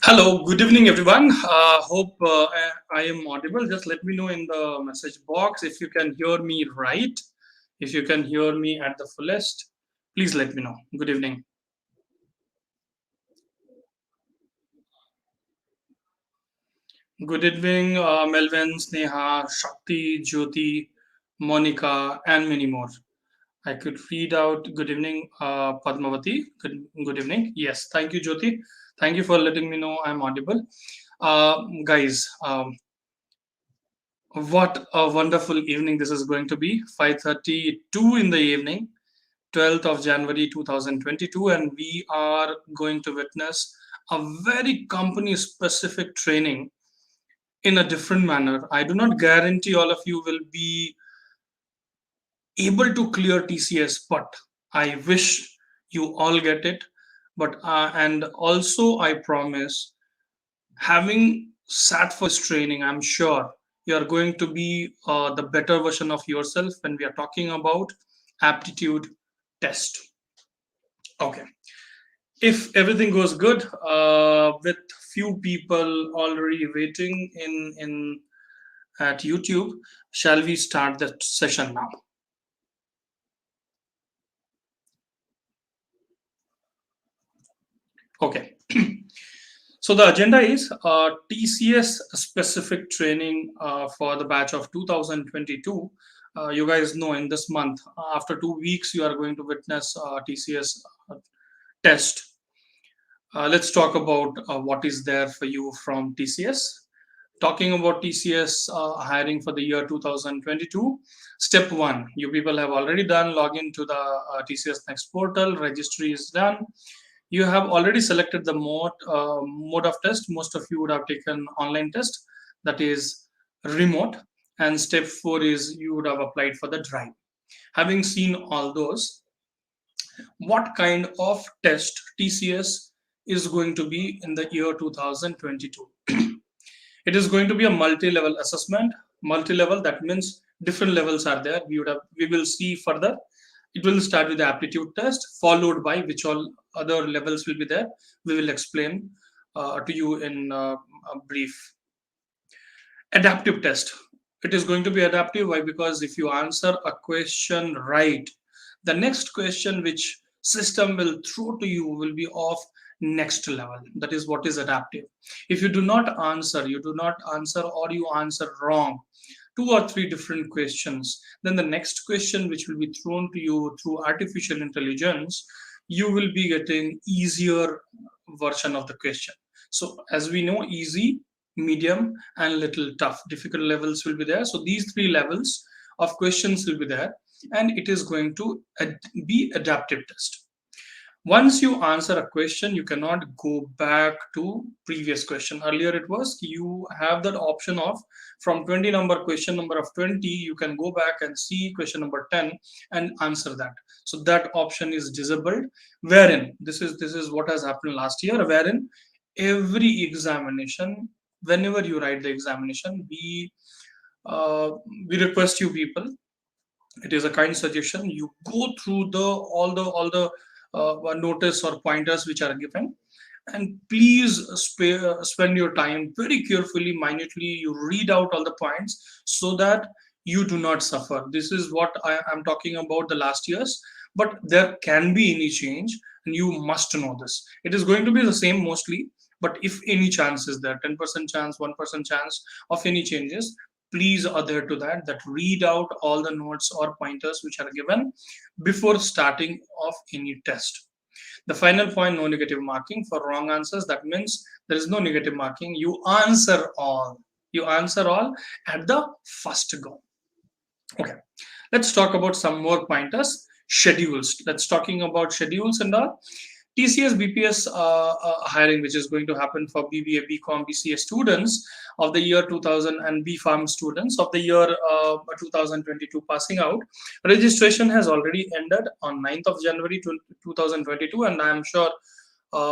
Hello, good evening, everyone. Hope I am audible. Just let me know in the message box if you can hear me right. If you can hear me at the fullest, please let me know. Good evening. Good evening, Melvin, Sneha, Shakti, Jyoti, Monica, and many more. I could read out good evening, Padmavati. Good evening. Yes, thank you, Jyoti. Thank you for letting me know I'm audible. Guys, what a wonderful evening this is going to be. 5:32 in the evening, 12th of January 2022, and we are going to witness a very company specific training in a different manner. I do not guarantee all of you will be able to clear TCS, but I wish you all get it. But and also I promise, having sat for this training, I'm sure you are going to be the better version of yourself when we are talking about aptitude test. Okay, if everything goes good, with few people already waiting in at YouTube, shall we start the session now? Okay. So the agenda is TCS specific training for the batch of 2022. You guys know in this month, after 2 weeks, you are going to witness TCS test. Let's talk about what is there for you from TCS. Talking about TCS hiring for the year 2022, step one, you people have already done login to the TCS Next portal, registry is done. You have already selected the mode of test. Most of you would have taken online test, that is remote. And step four is you would have applied for the drive. Having seen all those, what kind of test TCS is going to be in the year 2022? It is going to be a multi-level assessment. Multi-level, that means different levels are there. We will see further. It will start with the aptitude test, followed by which all other levels will be there. We will explain to you in a brief. Adaptive test. It is going to be adaptive. Why? Because if you answer a question right, the next question which system will throw to you will be of next level. That is what is adaptive. If you do not answer or you answer wrong, two or three different questions, then the next question which will be thrown to you through artificial intelligence, you will be getting easier version of the question. So as we know, easy, medium, and little tough, difficult levels will be there. So these three levels of questions will be there, and it is going to be adaptive test. Once you answer a question, you cannot go back to previous question. Earlier it was you have that option of from 20 number, question number of 20, you can go back and see question number 10 and answer that. So that option is disabled, wherein this is what has happened last year, wherein every examination, whenever you write the examination, we request you people, it is a kind suggestion, you go through the all the notice or pointers which are given, and please spend your time very carefully, minutely, you read out all the points so that you do not suffer. This is what I am talking about the last years, but there can be any change, and you must know this. It is going to be the same mostly, but if any chance is there, 10% chance, 1% chance of any changes, please adhere to that read out all the notes or pointers which are given before starting of any test. The final point, no negative marking for wrong answers. That means there is no negative marking. You answer all. You answer all at the first go. Okay. Let's talk about some more pointers. Schedules. Let's talking about schedules and all. TCS BPS hiring, which is going to happen for BBA, BCom, BCA students of the year 2000 and BPharm students of the year 2022 passing out. Registration has already ended on 9th of January 2022, and I am sure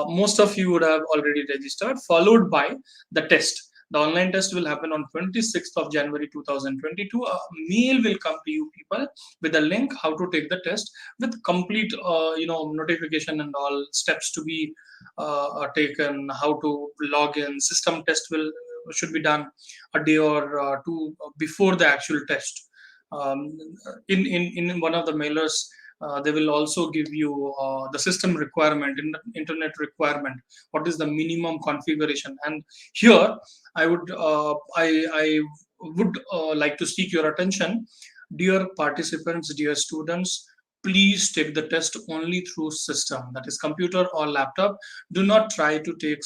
most of you would have already registered, followed by the test. The online test will happen on 26th of January 2022. A mail will come to you people with a link how to take the test with complete notification and all steps to be taken, how to log in. System test will should be done a day or two before the actual test. um, in one of the mailers, they will also give you the system requirement, internet requirement, what is the minimum configuration. And here I would I would like to seek your attention, dear participants, dear students. Please take the test only through system, that is computer or laptop. Do not try to take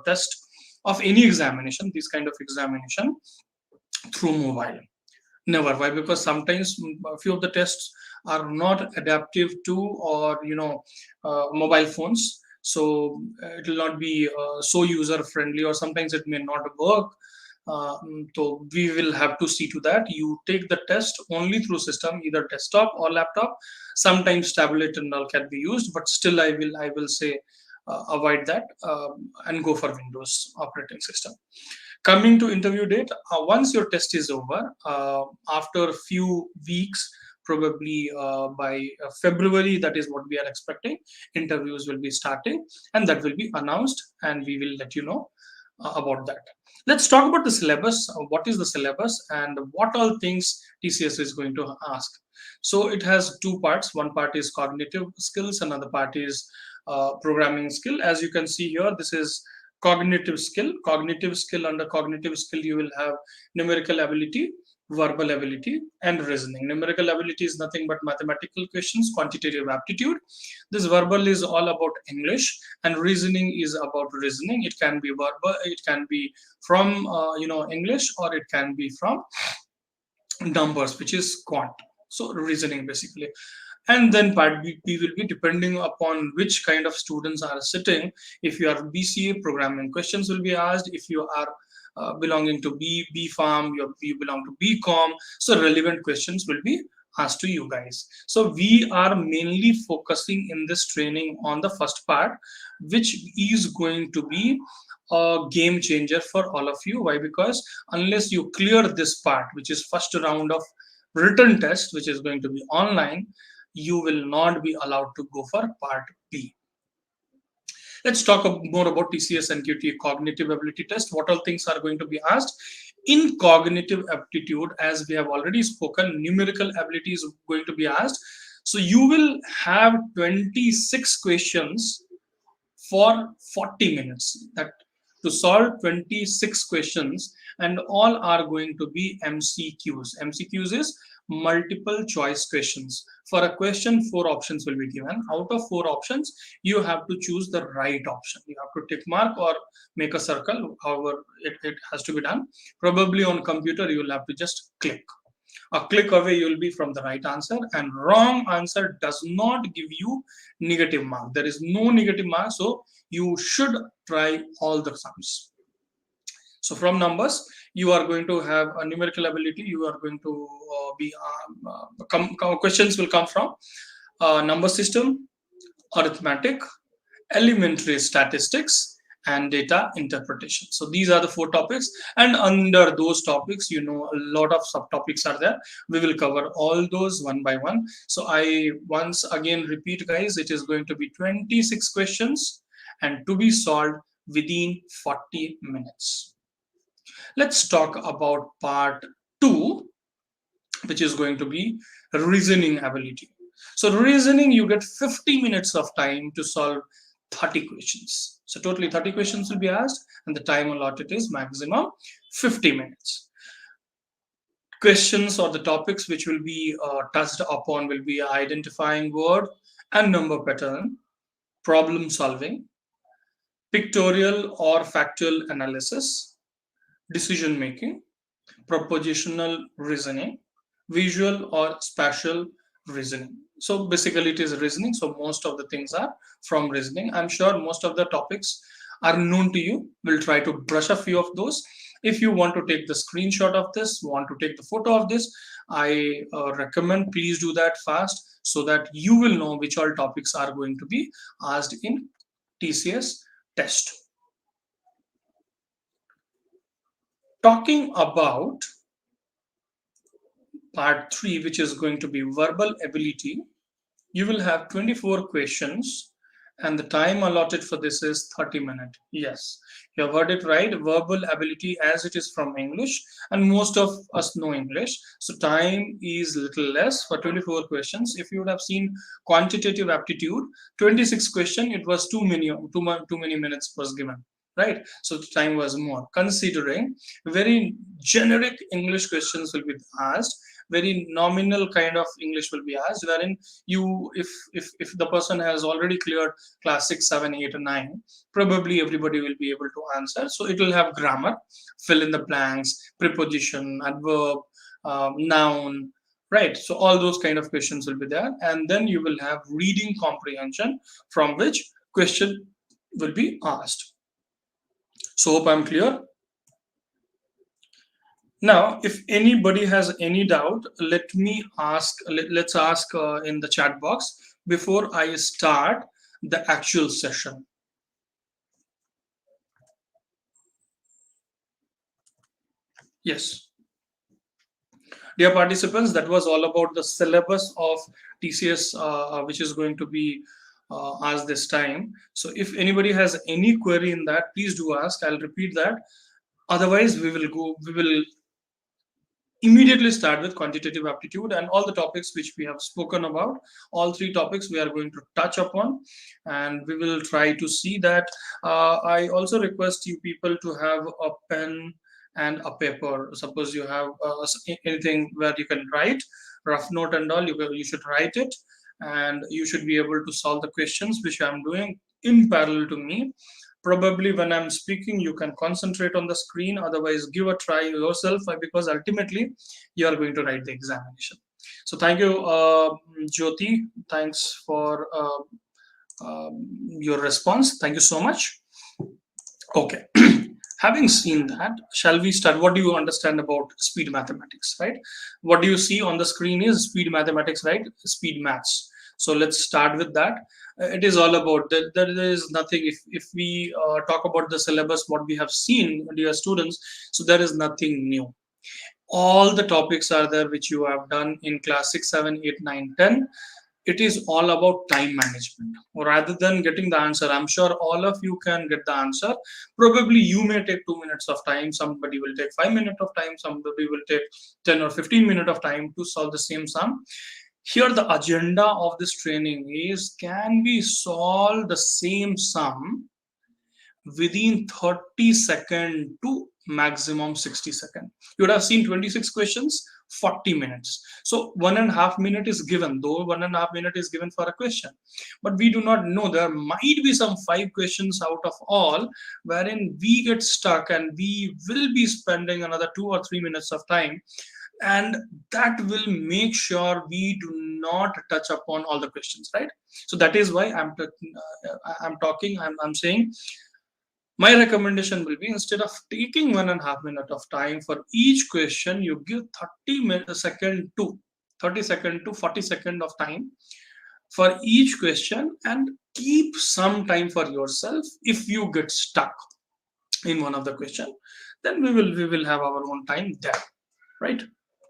test of any examination, this kind of examination, through mobile. Never. Why? Because sometimes a few of the tests are not adaptive to, or mobile phones. So it will not be so user friendly, or sometimes it may not work. So we will have to see to that. You take the test only through system, either desktop or laptop. Sometimes tablet and all can be used, but still I will say avoid that, and go for Windows operating system. Coming to interview date, once your test is over, after a few weeks, probably by February, that is what we are expecting, interviews will be starting, and that will be announced, and we will let you know about that. Let's talk about the syllabus. What is the syllabus and what all things TCS is going to ask? So it has two parts. One part is cognitive skills, another part is programming skill. As you can see here, this is cognitive skill. Cognitive skill, under cognitive skill you will have numerical ability, verbal ability, and reasoning. Numerical ability is nothing but mathematical questions, quantitative aptitude. This verbal is all about English, and reasoning is about reasoning. It can be verbal, it can be from English, or it can be from numbers, which is quant. So reasoning basically. And then part B will be depending upon which kind of students are sitting. If you are BCA, programming questions will be asked. If you are belonging to B Farm, you belong to BCom, so relevant questions will be asked to you guys. So we are mainly focusing in this training on the first part, which is going to be a game changer for all of you. Why? Because unless you clear this part, which is first round of written test, which is going to be online, you will not be allowed to go for part B. Let's talk more about TCS NQT cognitive ability test. What all things are going to be asked? In cognitive aptitude, as we have already spoken, numerical ability is going to be asked. So you will have 26 questions for 40 minutes. That to solve 26 questions, and all are going to be MCQs. MCQs is multiple choice questions. For a question, 4 options will be given. Out of 4 options, you have to choose the right option. You have to tick mark or make a circle, however it has to be done. Probably on computer, you will have to just click. A click away you will be from the right answer, and wrong answer does not give you negative mark. There is no negative mark, so you should try all the sums. So from numbers, you are going to have a numerical ability. You are going to questions will come from number system, arithmetic, elementary statistics, and data interpretation. So these are the 4 topics, and under those topics, a lot of subtopics are there. We will cover all those one by one. So I once again repeat, guys, it is going to be 26 questions and to be solved within 40 minutes. Let's talk about part 2, which is going to be reasoning ability. So reasoning, you get 50 minutes of time to solve 30 questions. So totally 30 questions will be asked, and the time allotted is maximum 50 minutes. Questions or the topics which will be touched upon will be identifying word and number pattern, problem solving, pictorial or factual analysis, decision making, propositional reasoning, visual or spatial reasoning. So basically it is reasoning. So most of the things are from reasoning. I'm sure most of the topics are known to you. We'll try to brush a few of those. If you want to take the screenshot of this, want to take the photo of this, I recommend please do that fast, so that you will know which all topics are going to be asked in TCS test. Talking about part 3, which is going to be verbal ability, you will have 24 questions and the time allotted for this is 30 minutes. Yes, you have heard it right. Verbal ability, as it is from English, and most of us know English, so time is little less for 24 questions. If you would have seen quantitative aptitude, 26 question, it was too many minutes was given, right? So the time was more. Considering very generic English questions will be asked, very nominal kind of English will be asked, wherein you, if the person has already cleared class 6, 7, 8, and 9, probably everybody will be able to answer. So it will have grammar, fill in the blanks, preposition, adverb, noun, right? So all those kind of questions will be there, and then you will have reading comprehension, from which question will be asked. So hope I'm clear. Now, if anybody has any doubt, let's ask in the chat box before I start the actual session. Yes. Dear participants, that was all about the syllabus of TCS, which is going to be asked this time. So if anybody has any query in that, please do ask. I'll repeat that. Otherwise, we will immediately start with quantitative aptitude and all the topics which we have spoken about. All 3 topics we are going to touch upon, and we will try to see that. I also request you people to have a pen and a paper. Suppose you have anything where you can write, rough note and all, you should write it, and you should be able to solve the questions which I'm doing in parallel to me. Probably when I'm speaking, you can concentrate on the screen. Otherwise, give a try yourself, because ultimately you are going to write the examination. So thank you, Jyoti. Thanks for your response. Thank you so much. Okay. Having seen that, shall we start? What do you understand about speed mathematics, right? What do you see on the screen is speed mathematics, right? Speed maths. So let's start with that. It is all about that. There is nothing. If we talk about the syllabus, what we have seen, dear students, so there is nothing new. All the topics are there which you have done in class 6, 7, 8, 9, 10. It is all about time management rather than getting the answer. I'm sure all of you can get the answer. Probably you may take 2 minutes of time, somebody will take 5 minutes of time, somebody will take 10 or 15 minutes of time to solve the same sum. Here the agenda of this training is, can we solve the same sum within 30 seconds to maximum 60 seconds. You would have seen 26 questions, 40 minutes. So 1.5 minutes is given, though 1.5 minutes is given for a question. But we do not know, there might be some 5 questions out of all wherein we get stuck and we will be spending another 2 or 3 minutes of time. And that will make sure we do not touch upon all the questions, right? So that is why I'm saying, my recommendation will be, instead of taking 1.5 minutes of time for each question, you give 30 seconds to 40 seconds of time for each question, and keep some time for yourself. If you get stuck in one of the question, then we will have our own time there, right?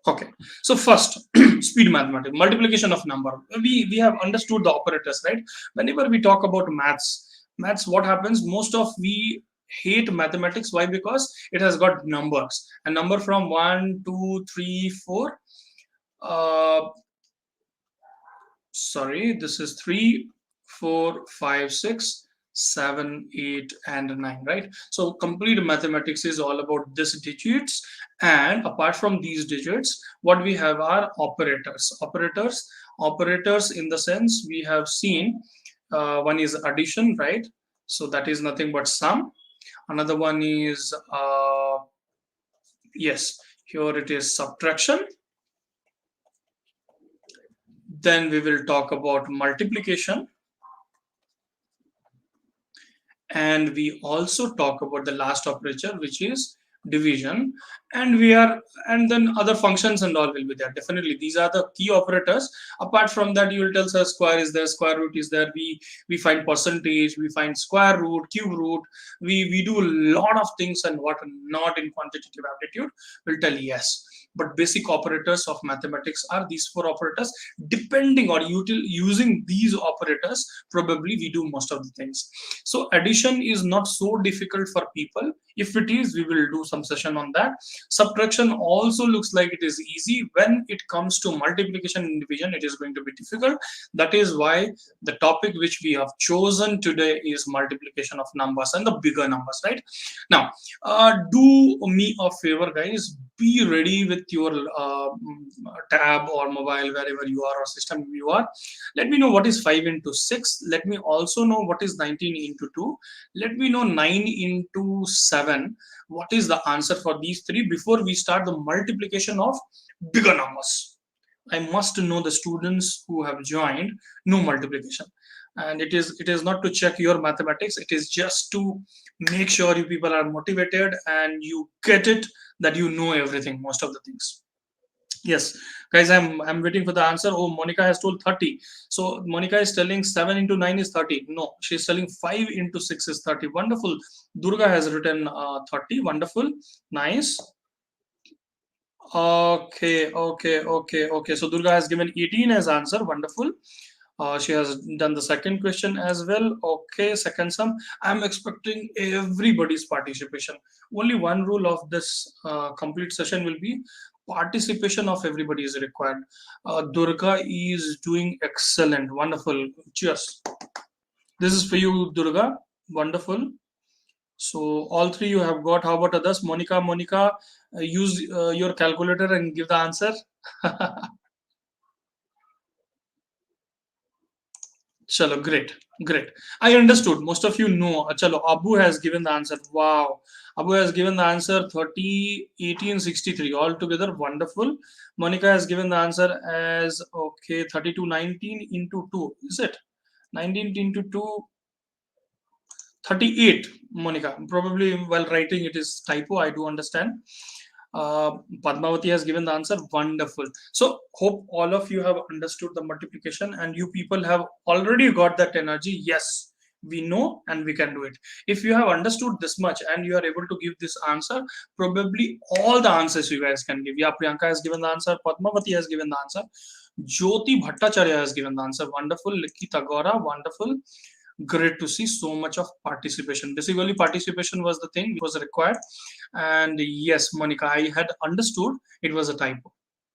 Okay, so first, speed mathematics, multiplication of number. We have understood the operators, right? Whenever we talk about maths, what happens, most of we hate mathematics. Why? Because it has got numbers, a number from 1, 2, 3, 4. Sorry, this is 3, 4, 5, 6, 7, 8, and 9, right? So complete mathematics is all about these digits, and apart from these digits, what we have are operators. Operators in the sense we have seen, one is addition, right? So that is nothing but sum. Another one is yes, here it is subtraction. Then we will talk about multiplication. And we also talk about the last operator, which is division, and we are, and then other functions and all will be there. Definitely these are the key operators. Apart from that, you will tell us square is there, square root is there, we find percentage, we find square root, cube root, we do a lot of things, and what not in quantitative aptitude will tell yes. But basic operators of mathematics are these four operators. Depending on using these operators, probably we do most of the things. So addition is not so difficult for people. If it is, we will do some session on that. Subtraction also looks like it is easy. When it comes to multiplication and division, it is going to be difficult. That is why the topic which we have chosen today is multiplication of numbers and the bigger numbers, right? Now, do me a favor, guys. Be ready with your tab or mobile, wherever you are, or system you are. Let me know what is 5 into 6. Let me also know what is 19 into 2. Let me know 9 into 7. What is the answer for these three before we start the multiplication of bigger numbers? I must know the students who have joined know multiplication. And it is not to check your mathematics, it is just to make sure you people are motivated and you get it, that you know everything, most of the things. Yes, guys, I'm waiting for the answer. Oh, Monica has told 30. So Monica is telling 7 into 9 is 30. No, she's telling 5 into 6 is 30. Wonderful. Durga has written 30. Wonderful. Nice. Okay. So Durga has given 18 as answer. Wonderful. She has done the second question as well. Okay, second sum. I'm expecting everybody's participation. Only one rule of this complete session will be participation of everybody is required. Durga is doing excellent. Wonderful. Cheers. This is for you, Durga. Wonderful. So all three you have got. How about others? Monica, use your calculator and give the answer. Chalo, great. I understood. Most of you know. Chalo, Abu has given the answer. Wow. Abu has given the answer 30, 18, 63. All together, wonderful. Monica has given the answer as, okay, 32, 19 into 2. Is it? 19 into 2, 38, Monica. Probably while writing it is typo. I do understand. Padmavati has given the answer. Wonderful. So hope all of you have understood the multiplication and you people have already got that energy. Yes, we know and we can do it. If you have understood this much and you are able to give this answer, probably all the answers you guys can give. Yeah, Priyanka has given the answer. Padmavati has given the answer. Jyoti Bhattacharya has given the answer. Wonderful. Likita Gora. Wonderful. Great to see so much of participation. Basically, participation was the thing was required. And yes, Monica, I had understood it was a typo.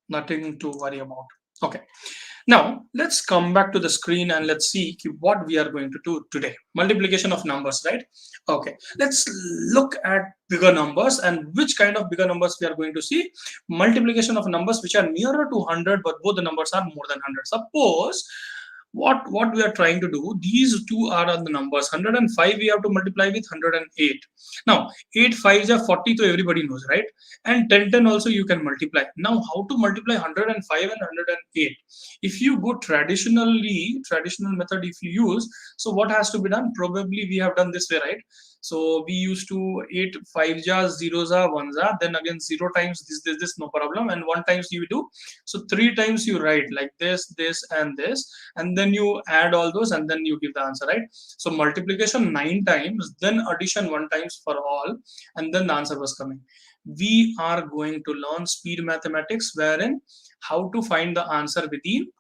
Nothing to worry about. Okay. Now, let's come back to the screen and let's see what we are going to do today. Multiplication of numbers, right? Okay. Let's look at bigger numbers and which kind of bigger numbers we are going to see. Multiplication of numbers which are nearer to 100, but both the numbers are more than 100. Suppose what we are trying to do, these two are on the numbers 105, we have to multiply with 108. Now 8 5s are 40, so everybody knows, right? And 10 also you can multiply. Now how to multiply 105 and 108? If you go traditional method, if you use, so what has to be done? Probably we have done this way, right? So we used to 8 5 jar, 0s are 1s are, then again 0 times this, no problem, and 1 times you do. So 3 times you write like this and this, and then you add all those and then you give the answer, right? So multiplication 9 times, then addition 1 times for all, and then the answer was coming. We are going to learn speed mathematics, wherein how to find the answer within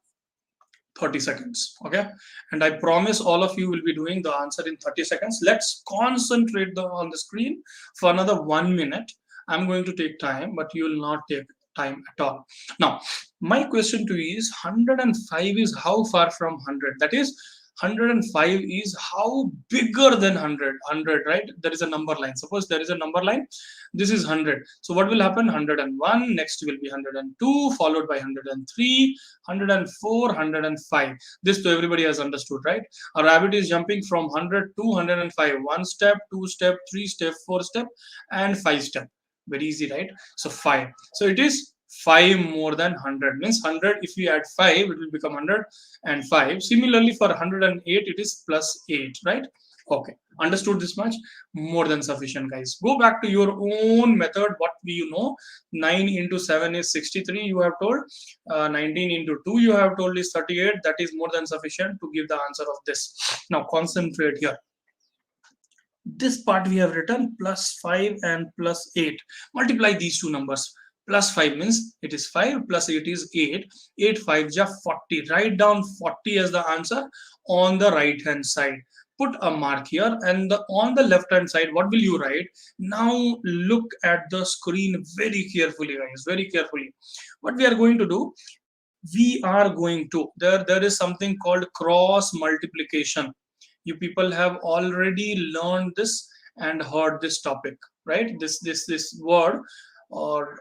30 seconds. Okay, and I promise all of you will be doing the answer in 30 seconds. Let's concentrate on the screen for another 1 minute. I'm going to take time, but you will not take time at all. Now my question to you is, 105 is how far from 100? That is, 105 is how bigger than 100, right? There is a number line. Suppose there is a number line, this is 100. So what will happen? 101, next will be 102, followed by 103, 104, 105. This to everybody has understood, right? A rabbit is jumping from 100 to 105. 1 step, 2 step, 3 step, 4 step, and 5 step. Very easy, right? So 5. So it is 5 more than 100. Means 100, if we add 5, it will become 105. Similarly, for 108, it is plus 8, right? Okay, understood this much? More than sufficient, guys. Go back to your own method. What do you know? 9 into 7 is 63, you have told. 19 into 2, you have told, is 38. That is more than sufficient to give the answer of this. Now, concentrate here. This part we have written plus 5 and plus 8. Multiply these two numbers. Plus 5 means it is 5, plus 8 is 8. 8 5 ja 40. Write down 40 as the answer on the right hand side. Put a mark here, and on the left hand side, what will you write? Now look at the screen very carefully, guys, very carefully. What we are going to do, we are going to, there is something called cross multiplication. You people have already learned this and heard this topic, right? This word, or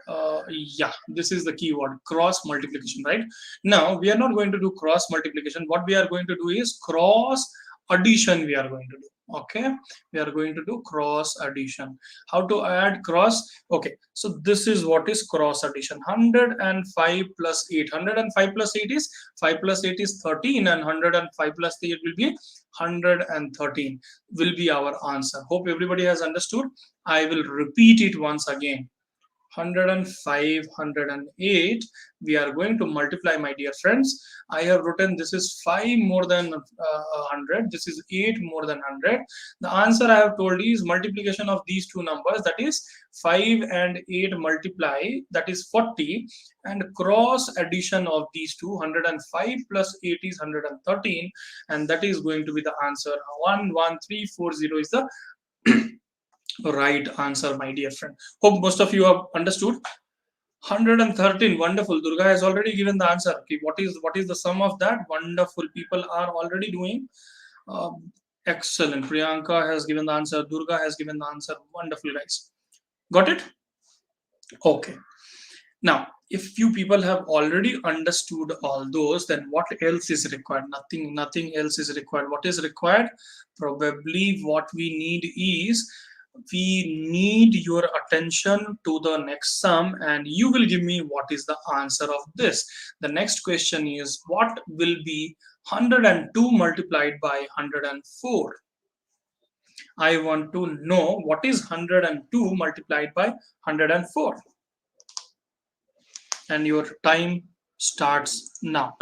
yeah, this is the keyword, cross multiplication, right? Now we are not going to do cross multiplication. What we are going to do is cross addition. We are going to do, okay, we are going to do cross addition. How to add cross? Okay, so this is what is cross addition. 105 plus 8, 105 plus 8 is 5 plus 8 is 13, and 105 plus 8 will be 113, will be our answer. Hope everybody has understood. I will repeat it once again. 105, 108, we are going to multiply, my dear friends. I have written this is 5 more than 100, this is 8 more than 100. The answer I have told is multiplication of these two numbers, that is 5 and 8 multiply, that is 40, and cross addition of these two, 105 plus 8 is 113, and that is going to be the answer. 11340 is the right answer, my dear friend. Hope most of you have understood. 113, wonderful. Durga has already given the answer. Okay, what is the sum of that? Wonderful, people are already doing excellent. Priyanka has given the answer, Durga has given the answer. Wonderful, guys. Got it? Okay. Now, if you people have already understood all those, then what else is required? Nothing else is required. What is required? Probably what we need is, we need your attention to the next sum, and you will give me what is the answer of this. The next question is, what will be 102 multiplied by 104? I want to know what is 102 multiplied by 104. And your time starts now.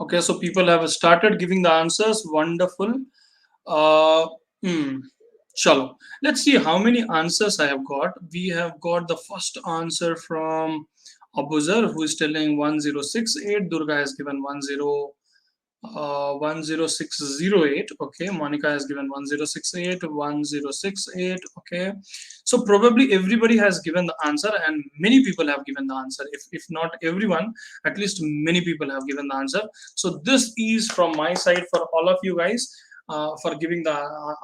Okay, so people have started giving the answers. Wonderful. Uh, hmm. Chalo. Let's see how many answers I have got. We have got the first answer from Abuzar, who is telling 1068. Durga has given 10608. Okay, Monica has given 1068, 1068. Okay, so probably everybody has given the answer, and many people have given the answer. If not everyone, at least many people have given the answer. So this is from my side for all of you guys. for giving the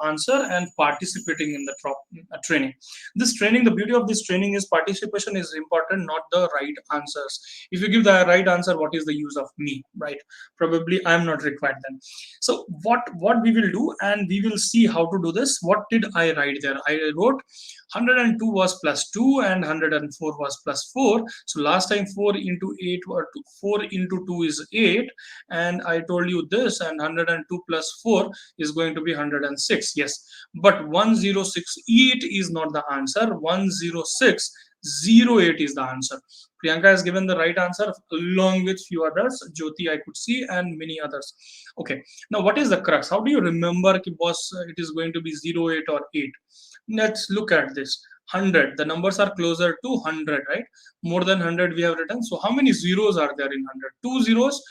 answer and participating in the training. This training, the beauty of this training is participation is important, not the right answers. If you give the right answer, what is the use of me, right? Probably I am not required then. So what we will do, and we will see how to do this. What did I write there? I wrote 102 was plus 2 and 104 was plus 4. So last time 4 into 8 or 4 into 2 is 8, and I told you this, and 102 plus 4 is going to be 106. Yes, but 1068 is not the answer. 10608 is the answer. Priyanka has given the right answer along with few others. Jyoti I could see, and many others. Okay, now what is the crux? How do you remember boss it is going to be 08 or 8? Let's look at this. 100, the numbers are closer to 100, right? More than 100 we have written. So how many zeros are there in 100? Two zeros.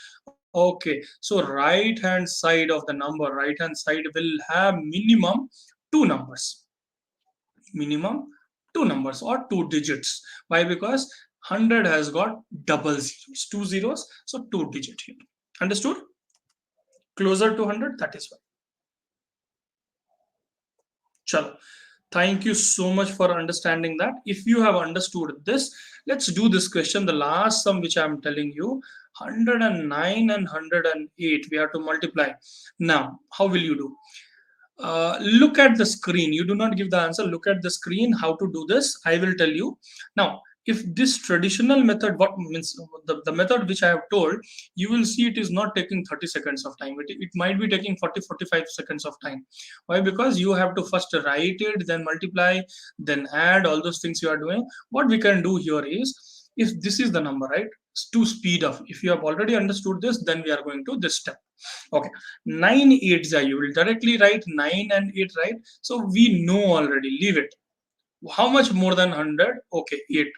Okay, so right hand side of the number, right hand side will have minimum two numbers. Minimum two numbers or two digits. Why? Because 100 has got double zeros, two zeros, so two digit here. Understood? Closer to 100, that is why. Chalo. Thank you so much for understanding that. If you have understood this, let's do this question. The last sum which I am telling you, 109 and 108, we have to multiply. Now, how will you do? Look at the screen. You do not give the answer. Look at the screen. How to do this? I will tell you. Now, if this traditional method, what means the method which I have told, you will see it is not taking 30 seconds of time. It might be taking 40-45 seconds of time. Why? Because you have to first write it, then multiply, then add, all those things you are doing. What we can do here is, if this is the number, right, to speed up. If you have already understood this, then we are going to this step. Okay, 9 8 you will directly write 9 and 8, right? So we know already, leave it. How much more than 100? Okay, 8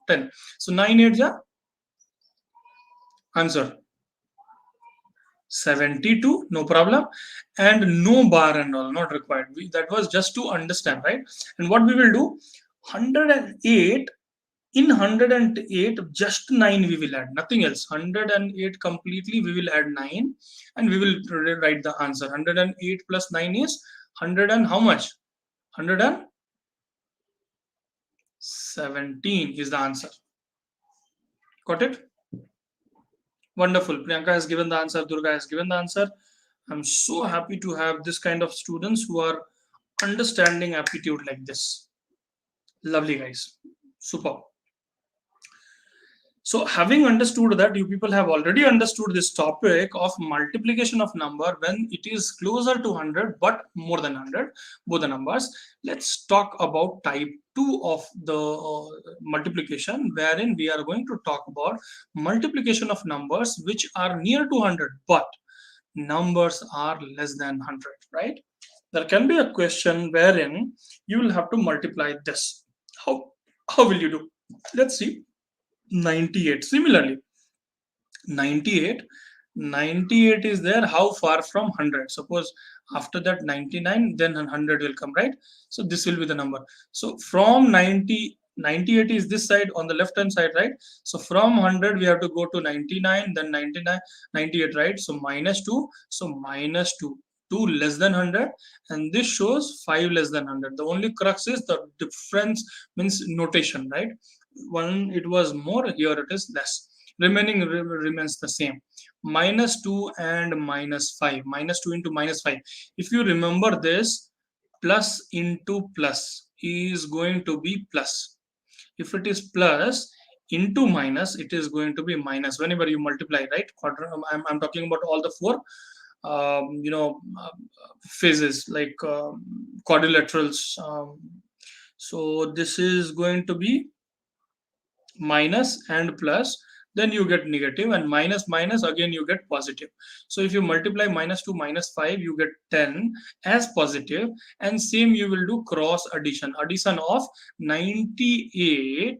10. So 9 8 answer 72, no problem, and no bar and all not required. That was just to understand, right? And what we will do, 108, in 108 just 9 we will add, nothing else. 108 completely we will add 9, and we will write the answer. 108 plus 9 is 100 and how much? 117 is the answer. Got it? Wonderful. Priyanka has given the answer. Durga has given the answer. I'm so happy to have this kind of students who are understanding aptitude like this. Lovely, guys. Super. So having understood that, you people have already understood this topic of multiplication of number when it is closer to 100 but more than 100, both the numbers. Let's talk about type 2 of the multiplication, wherein we are going to talk about multiplication of numbers which are near to 100 but numbers are less than 100, right? There can be a question wherein you will have to multiply this. How will you do? Let's see. 98. Similarly, 98 is there. How far from 100? Suppose after that 99, then 100 will come, right? So this will be the number. So from 98 is this side on the left hand side, right? So from 100 we have to go to 99, then 99, 98, right? So minus 2. So minus 2. 2 less than 100, and this shows 5 less than 100. The only crux is the difference, means notation, right? One it was more, here it is less. Remaining remains the same. Minus 2 and minus 5. Minus 2 into minus 5. If you remember this, plus into plus is going to be plus. If it is plus into minus, it is going to be minus whenever you multiply, right? I'm talking about all the four phases, like quadrilaterals. So this is going to be minus and plus, then you get negative, and minus minus again you get positive. So if you multiply minus 2 minus 5, you get 10 as positive, and same you will do cross addition of 98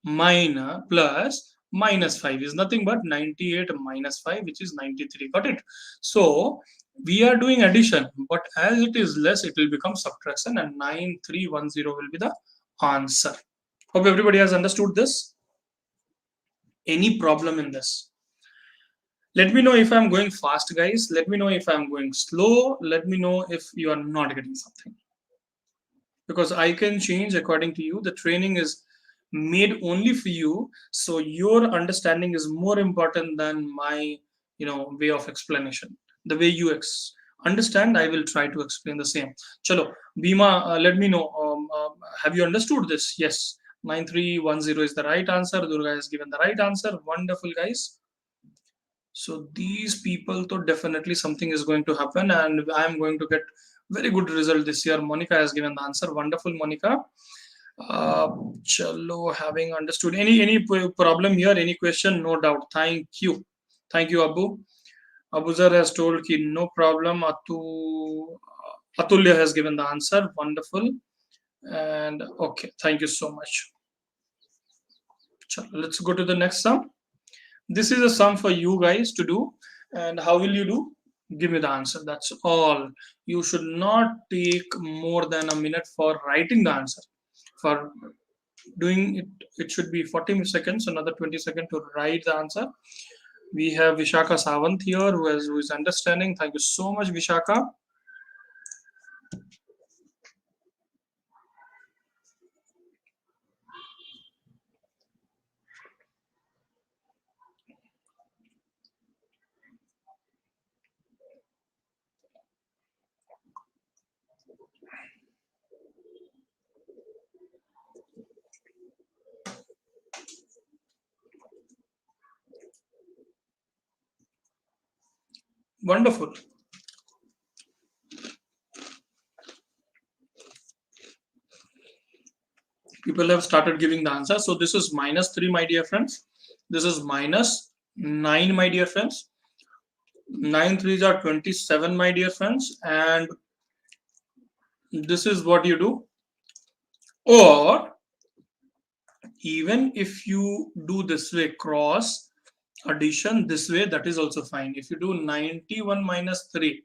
minus plus minus 5 is nothing but 98 minus 5, which is 93. Got it? So we are doing addition, but as it is less, it will become subtraction, and 9310 will be the answer. Hope everybody has understood this. Any problem in this? Let me know if I'm going fast, guys. Let me know if I'm going slow. Let me know if you are not getting something, because I can change according to you. The training is made only for you, so your understanding is more important than my, way of explanation. The way you understand, I will try to explain the same. Chalo, Bima, let me know. Have you understood this? Yes, 9310 is the right answer. Durga has given the right answer. Wonderful, guys. So these people, so definitely something is going to happen, and I am going to get very good result this year. Monica has given the answer. Wonderful, Monica. Uh, Chalo, having understood. Any problem here? Any question? No doubt. Thank you, Abu. Abuzar has told ki no problem. Atulya has given the answer. Wonderful. And okay, thank you so much. Chalo, let's go to the next sum. This is a sum for you guys to do. And how will you do? Give me the answer. That's all. You should not take more than a minute for writing the answer. For doing it, it should be 40 seconds, another 20 seconds to write the answer. We have Vishaka Savant here who is understanding. Thank you so much, Vishaka. Wonderful. People have started giving the answer. So this is -3, my dear friends. This is -9, my dear friends. 9 threes are 27, my dear friends. And this is what you do. Or even if you do this way, cross addition this way, that is also fine. If you do 91 minus 3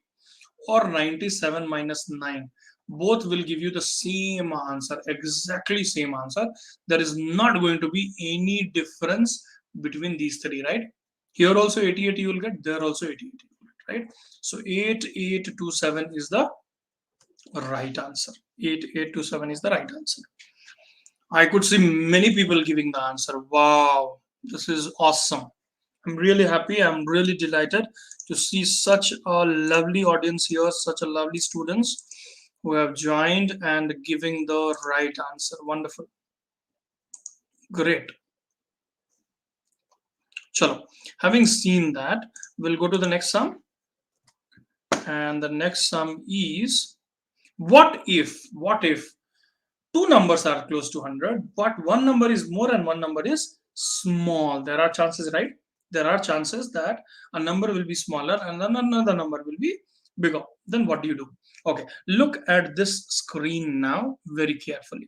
or 97 minus 9, both will give you the same answer, exactly same answer. There is not going to be any difference between these three, right? Here also 88 you will get, there also 88 you will get, right? So 8827 is the right answer. 8827 is the right answer. I could see many people giving the answer. Wow, this is awesome. I'm really happy. I'm really delighted to see such a lovely audience here, such a lovely students who have joined and giving the right answer. Wonderful. Great. Chalo. Having seen that, we'll go to the next sum. And the next sum is, what if two numbers are close to 100, but one number is more and one number is small? There are chances, right? There are chances that a number will be smaller and then another number will be bigger. Then what do you do? Okay, look at this screen now very carefully.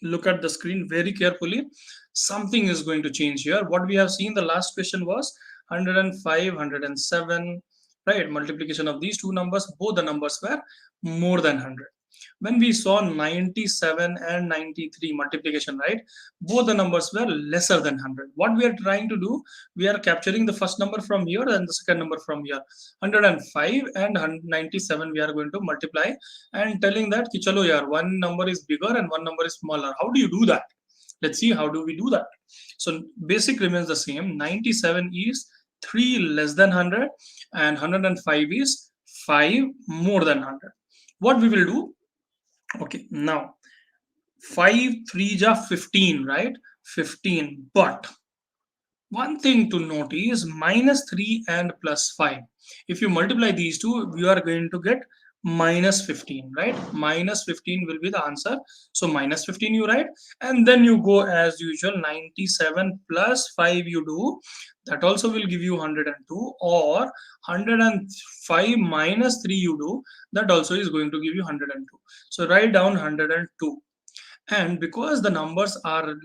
Look at the screen very carefully. Something is going to change here. What we have seen, the last question was 105, 107, right? Multiplication of these two numbers, both the numbers were more than 100. When we saw 97 and 93 multiplication, right, both the numbers were lesser than 100. What we are trying to do, we are capturing the first number from here and the second number from here. 105 and 97 we are going to multiply and telling that ki chalo yaar, one number is bigger and one number is smaller. How do you do that? Let's see how do we do that. So basic remains the same. 97 is 3 less than 100 and 105 is 5 more than 100. What we will do? Okay, now 5 3 are 15, right? 15. But one thing to note is -3 and +5. If you multiply these two, you are going to get -15, right? -15 will be the answer. So -15 you write, and then you go as usual. 97 plus 5 you do. That also will give you 102, or 105 minus 3 you do. That also is going to give you 102. So write down 102. And because the numbers are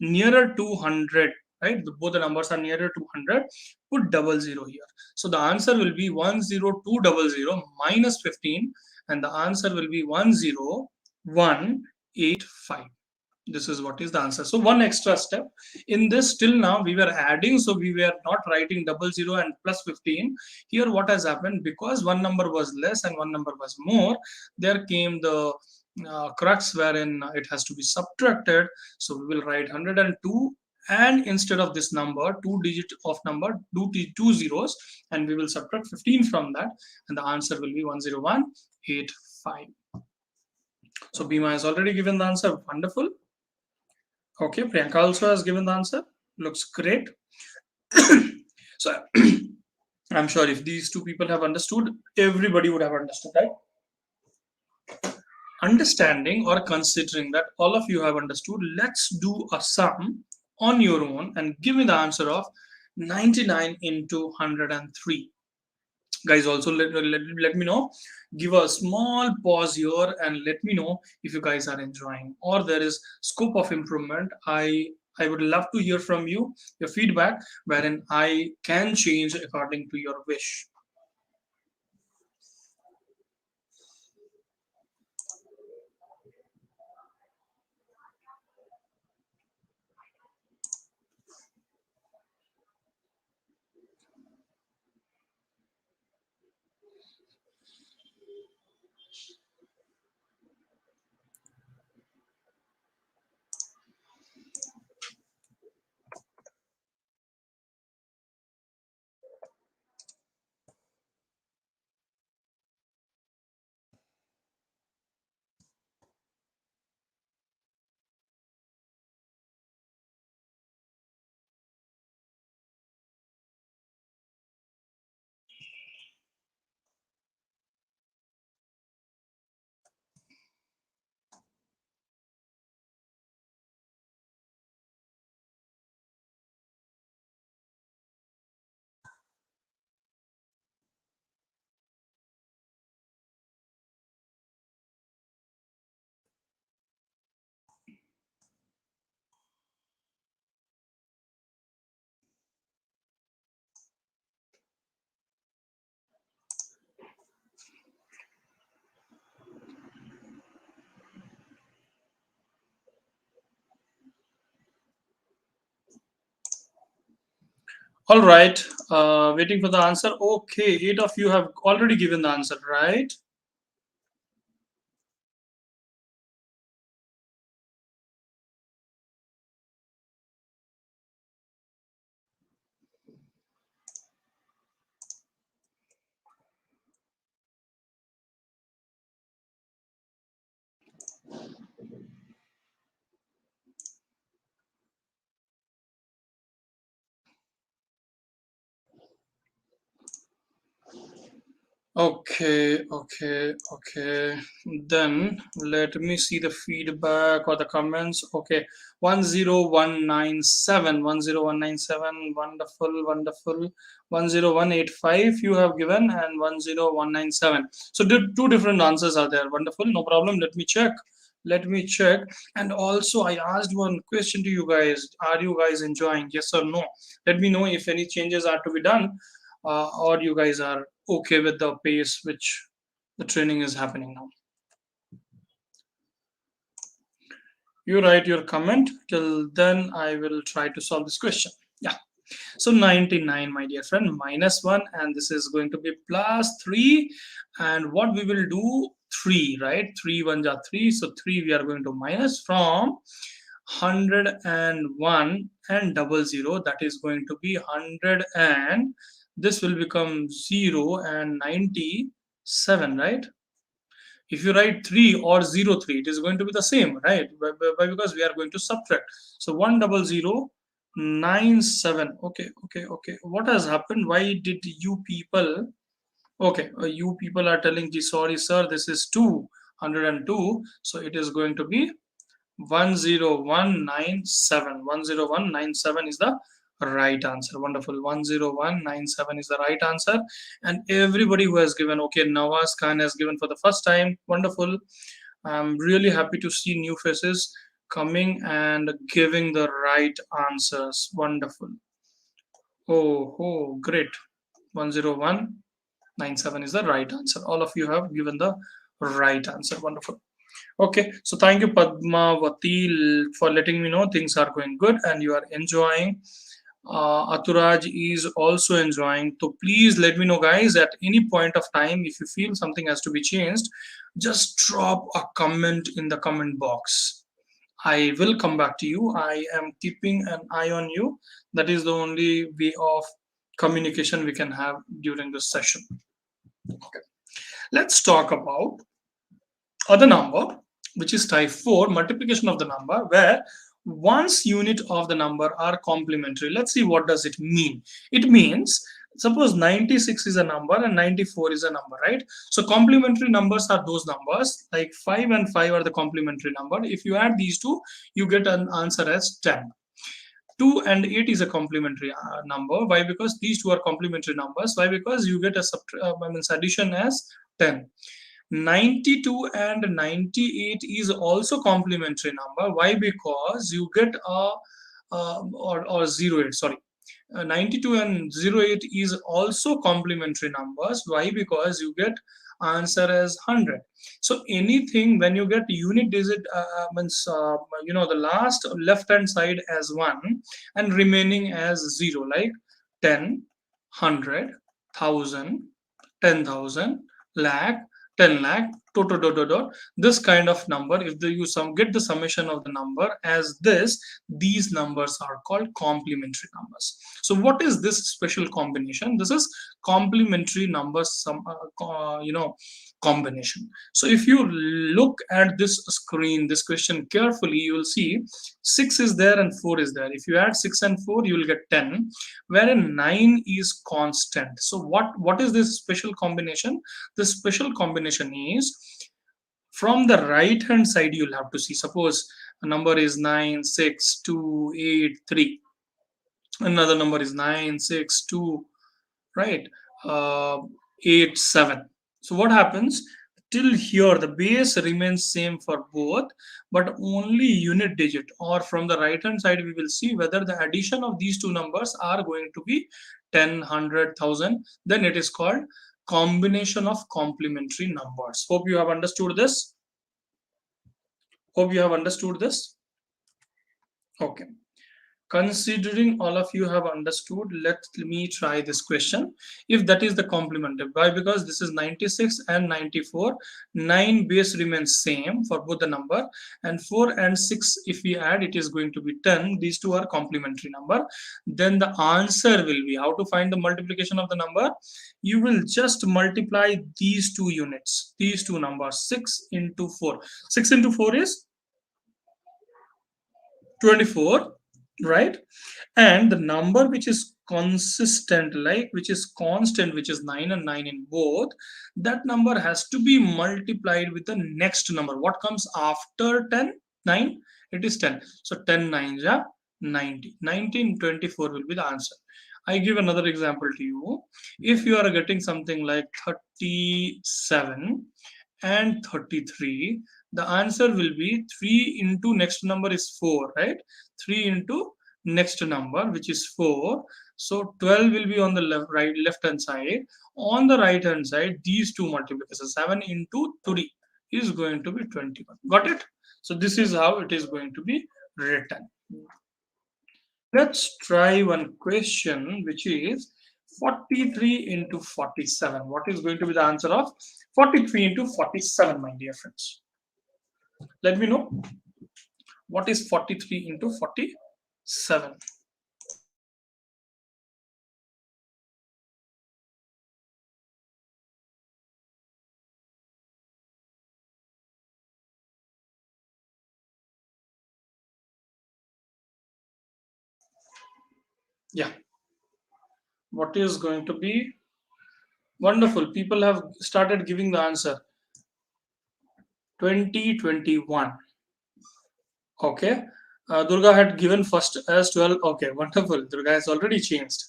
nearer to 100, right, both the numbers are nearer to 100, put 00 here. So the answer will be 10200 minus 15, and the answer will be 10185. This is what is the answer. So one extra step in this, till now we were adding, so we were not writing 00 and plus 15. Here what has happened, because one number was less and one number was more, there came the crux wherein it has to be subtracted. So we will write 102, and instead of this number, two digit of number, two zeros, and we will subtract 15 from that, and the answer will be 10185. So Bima has already given the answer. Wonderful. Okay, Priyanka also has given the answer. Looks great. So I'm sure if these two people have understood, everybody would have understood, right? Understanding or considering that all of you have understood, let's do a sum on your own and give me the answer of 99 into 103. Guys, also let me know, give a small pause here and let me know if you guys are enjoying or there is scope of improvement. I would love to hear from you, your feedback, wherein I can change according to your wish. All right, waiting for the answer. Okay, 8 of you have already given the answer, right? Okay, okay, okay. Then let me see the feedback or the comments. Okay, 10197, 10197. Wonderful, wonderful. 10185 you have given, and 10197. So two different answers are there. Wonderful, no problem. Let me check. Let me check. And also, I asked one question to you guys. Are you guys enjoying? Yes or no? Let me know if any changes are to be done, or you guys are okay with the pace which the training is happening now. You write your comment. Till then, I will try to solve this question. Yeah. So 99, my dear friend, minus 1, and this is going to be plus 3. And what we will do, 3, right? 3 1 ja 3. So 3 we are going to minus from 101 and double zero. That is going to be 100, and this will become 0 and 97, right? If you write 3 or 03, it is going to be the same, right? Because we are going to subtract. So 10097. Okay, okay, okay. What has happened? Why did you people? Okay, you people are telling me, sorry, sir, this is 202. So it is going to be 10197. 10197 is the right answer. Wonderful. 10197 is the right answer. And everybody who has given, okay, Nawaz Khan has given for the first time. Wonderful. I'm really happy to see new faces coming and giving the right answers. Wonderful. Oh, great. 10197 is the right answer. All of you have given the right answer. Wonderful. Okay, so thank you, Padmavati, for letting me know things are going good and you are enjoying. Aturaj is also enjoying. So please let me know, guys, at any point of time if you feel something has to be changed, just drop a comment in the comment box. I will come back to you. I am keeping an eye on you. That is the only way of communication we can have during this session. Okay. Let's talk about other number, which is type 4, multiplication of the number, where one's unit of the number are complementary. Let's see what does it mean. It means, suppose 96 is a number and 94 is a number, right? So complementary numbers are those numbers, like 5 and 5 are the complementary number. If you add these two, you get an answer as 10. 2 and 8 is a complementary number. Why? Because these two are complementary numbers. Why? Because you get a addition as 10. 92 and 98 is also complementary number. Why? Because you get a or 08, sorry. 92 and 08 is also complementary numbers. Why? Because you get answer as 100. So anything when you get unit digit means the last left hand side as 1 and remaining as 0, like 10, 100, 1000, 10,000, lakh, 10 lakh, dot. This kind of number, if you get the summation of the number as this, these numbers are called complementary numbers. So what is this special combination? This is complementary numbers, combination. So if you look at this screen, this question carefully, you will see 6 is there and 4 is there. If you add 6 and 4, you will get 10, wherein 9 is constant. So what is this special combination? The special combination is, from the right hand side you'll have to see, suppose a number is 9 6 2 8 3, another number is 9 6 2, right, 8 7. So what happens, till here the base remains same for both, but only unit digit, or from the right hand side we will see whether the addition of these two numbers are going to be 10 100 1000, then it is called combination of complementary numbers. Hope you have understood this. Hope you have understood this. Okay. Considering all of you have understood, let me try this question. If that is the complementary, why? Because this is 96 and 94. 9 base remains same for both the number, and 4 and 6, if we add, it is going to be 10. These two are complementary number. Then the answer will be, how to find the multiplication of the number? You will just multiply these two units, these two numbers, 6 into 4. 6 into 4 is 24, right? And the number which is consistent, like which is constant, which is 9 and 9 in both, that number has to be multiplied with the next number. What comes after 10? 9? It is 10. So 10 9s are 90. 1924 will be the answer. I give another example to you. If you are getting something like 37 and 33, the answer will be 3 into next number is 4, right? 3 into next number, which is 4. So 12 will be on the left hand side. On the right hand side, these two multiplications, 7 into 3 is going to be 21. Got it? So this is how it is going to be written. Let's try one question, which is 43 into 47. What is going to be the answer of 43 into 47, my dear friends? Let me know. What is 43 into 47? Yeah. What is going to be? Wonderful. People have started giving the answer. 2021. Okay. Durga had given first as 12. Okay, wonderful. Durga has already changed.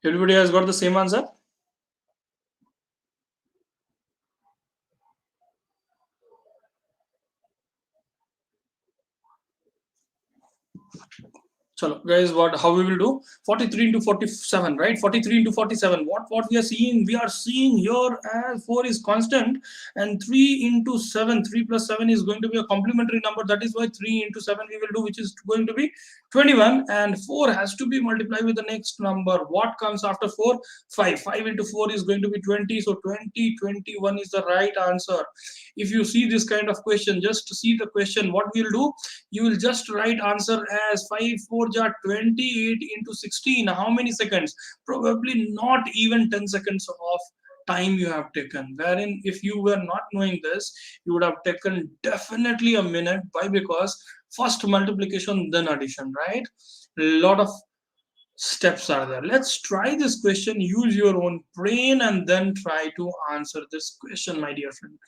Everybody has got the same answer? Chalo, guys, how we will do 43 into 47, right? 43 into 47. What we are seeing? We are seeing here as 4 is constant, and 3 into 7, 3 plus 7 is going to be a complementary number. That is why 3 into 7 we will do, which is going to be 21, and 4 has to be multiplied with the next number. What comes after 4? 5. 5 into 4 is going to be 20. So 20, 21 is the right answer. If you see this kind of question, just see the question. What we'll do, you will just write answer as 5 4 ja 28 into 16. How many seconds? Probably not even 10 seconds of time you have taken, wherein if you were not knowing this, you would have taken definitely a minute. Why? Because first multiplication, then addition, right? A lot of steps are there. Let's try this question. Use your own brain and then try to answer this question, my dear friend.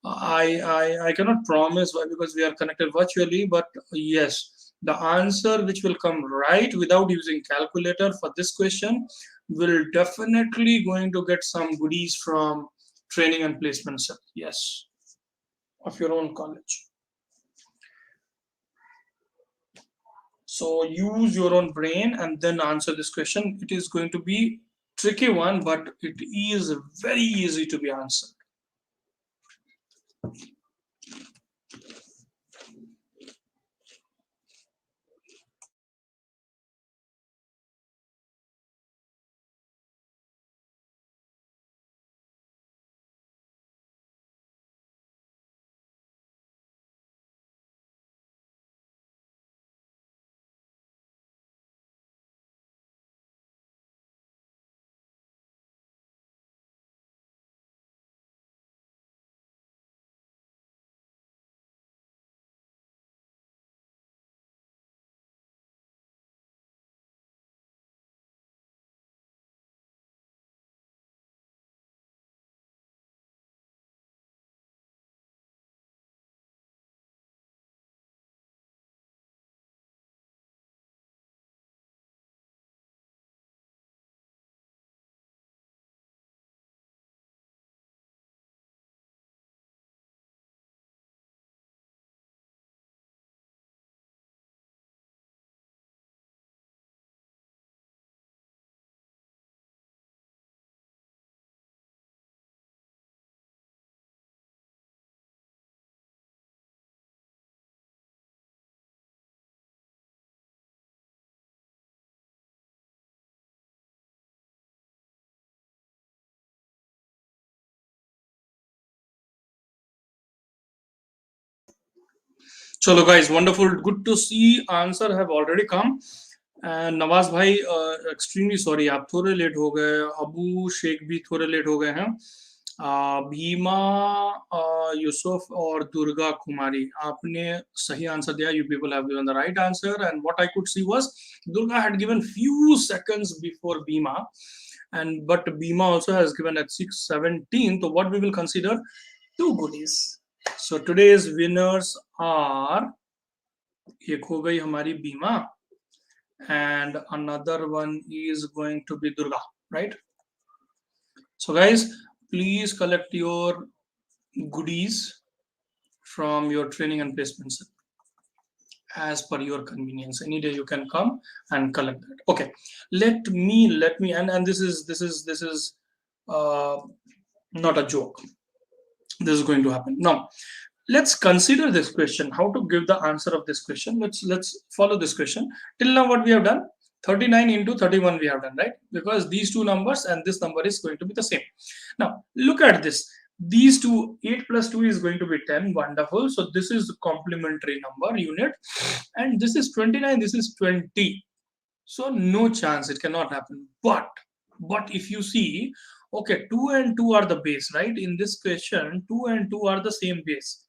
I cannot promise why, because we are connected virtually, but yes, the answer which will come right without using calculator for this question will definitely going to get some goodies from training and placement cell. Yes, of your own college. So use your own brain and then answer this question. It is going to be tricky one, but it is very easy to be answered. Chalo guys, wonderful. Good to see answer have already come. And Nawaz भाई extremely sorry, आप थोड़े late हो गए. अबू शेख भी थोड़े late हो गए हैं. भीमा, यूसुफ और दुर्गा कुमारी, आपने सही आंसर दिया. You people have given the right answer, and what I could see was Durga had given few seconds before Bhima, and but Bhima also has given at 6:17. So what we will consider two goodies. So today's winners are, एक हो गई हमारी बीमा, and another one is going to be Durga, right? So guys, please collect your goodies from your training and placements as per your convenience. Any day you can come and collect that. Okay, let me and this is not a joke. This is going to happen now. Let's consider this question, how to give the answer of this question. Let's follow this question. Till now what we have done, 39 into 31 we have done, right? Because these two numbers and this number is going to be the same. Now look at this. These two, 8 plus 2 is going to be 10. Wonderful. So this is the complementary number unit, and this is 29, this is 20. So no chance, it cannot happen. But if you see, okay, 2 and 2 are the base, right? In this question, 2 and 2 are the same base,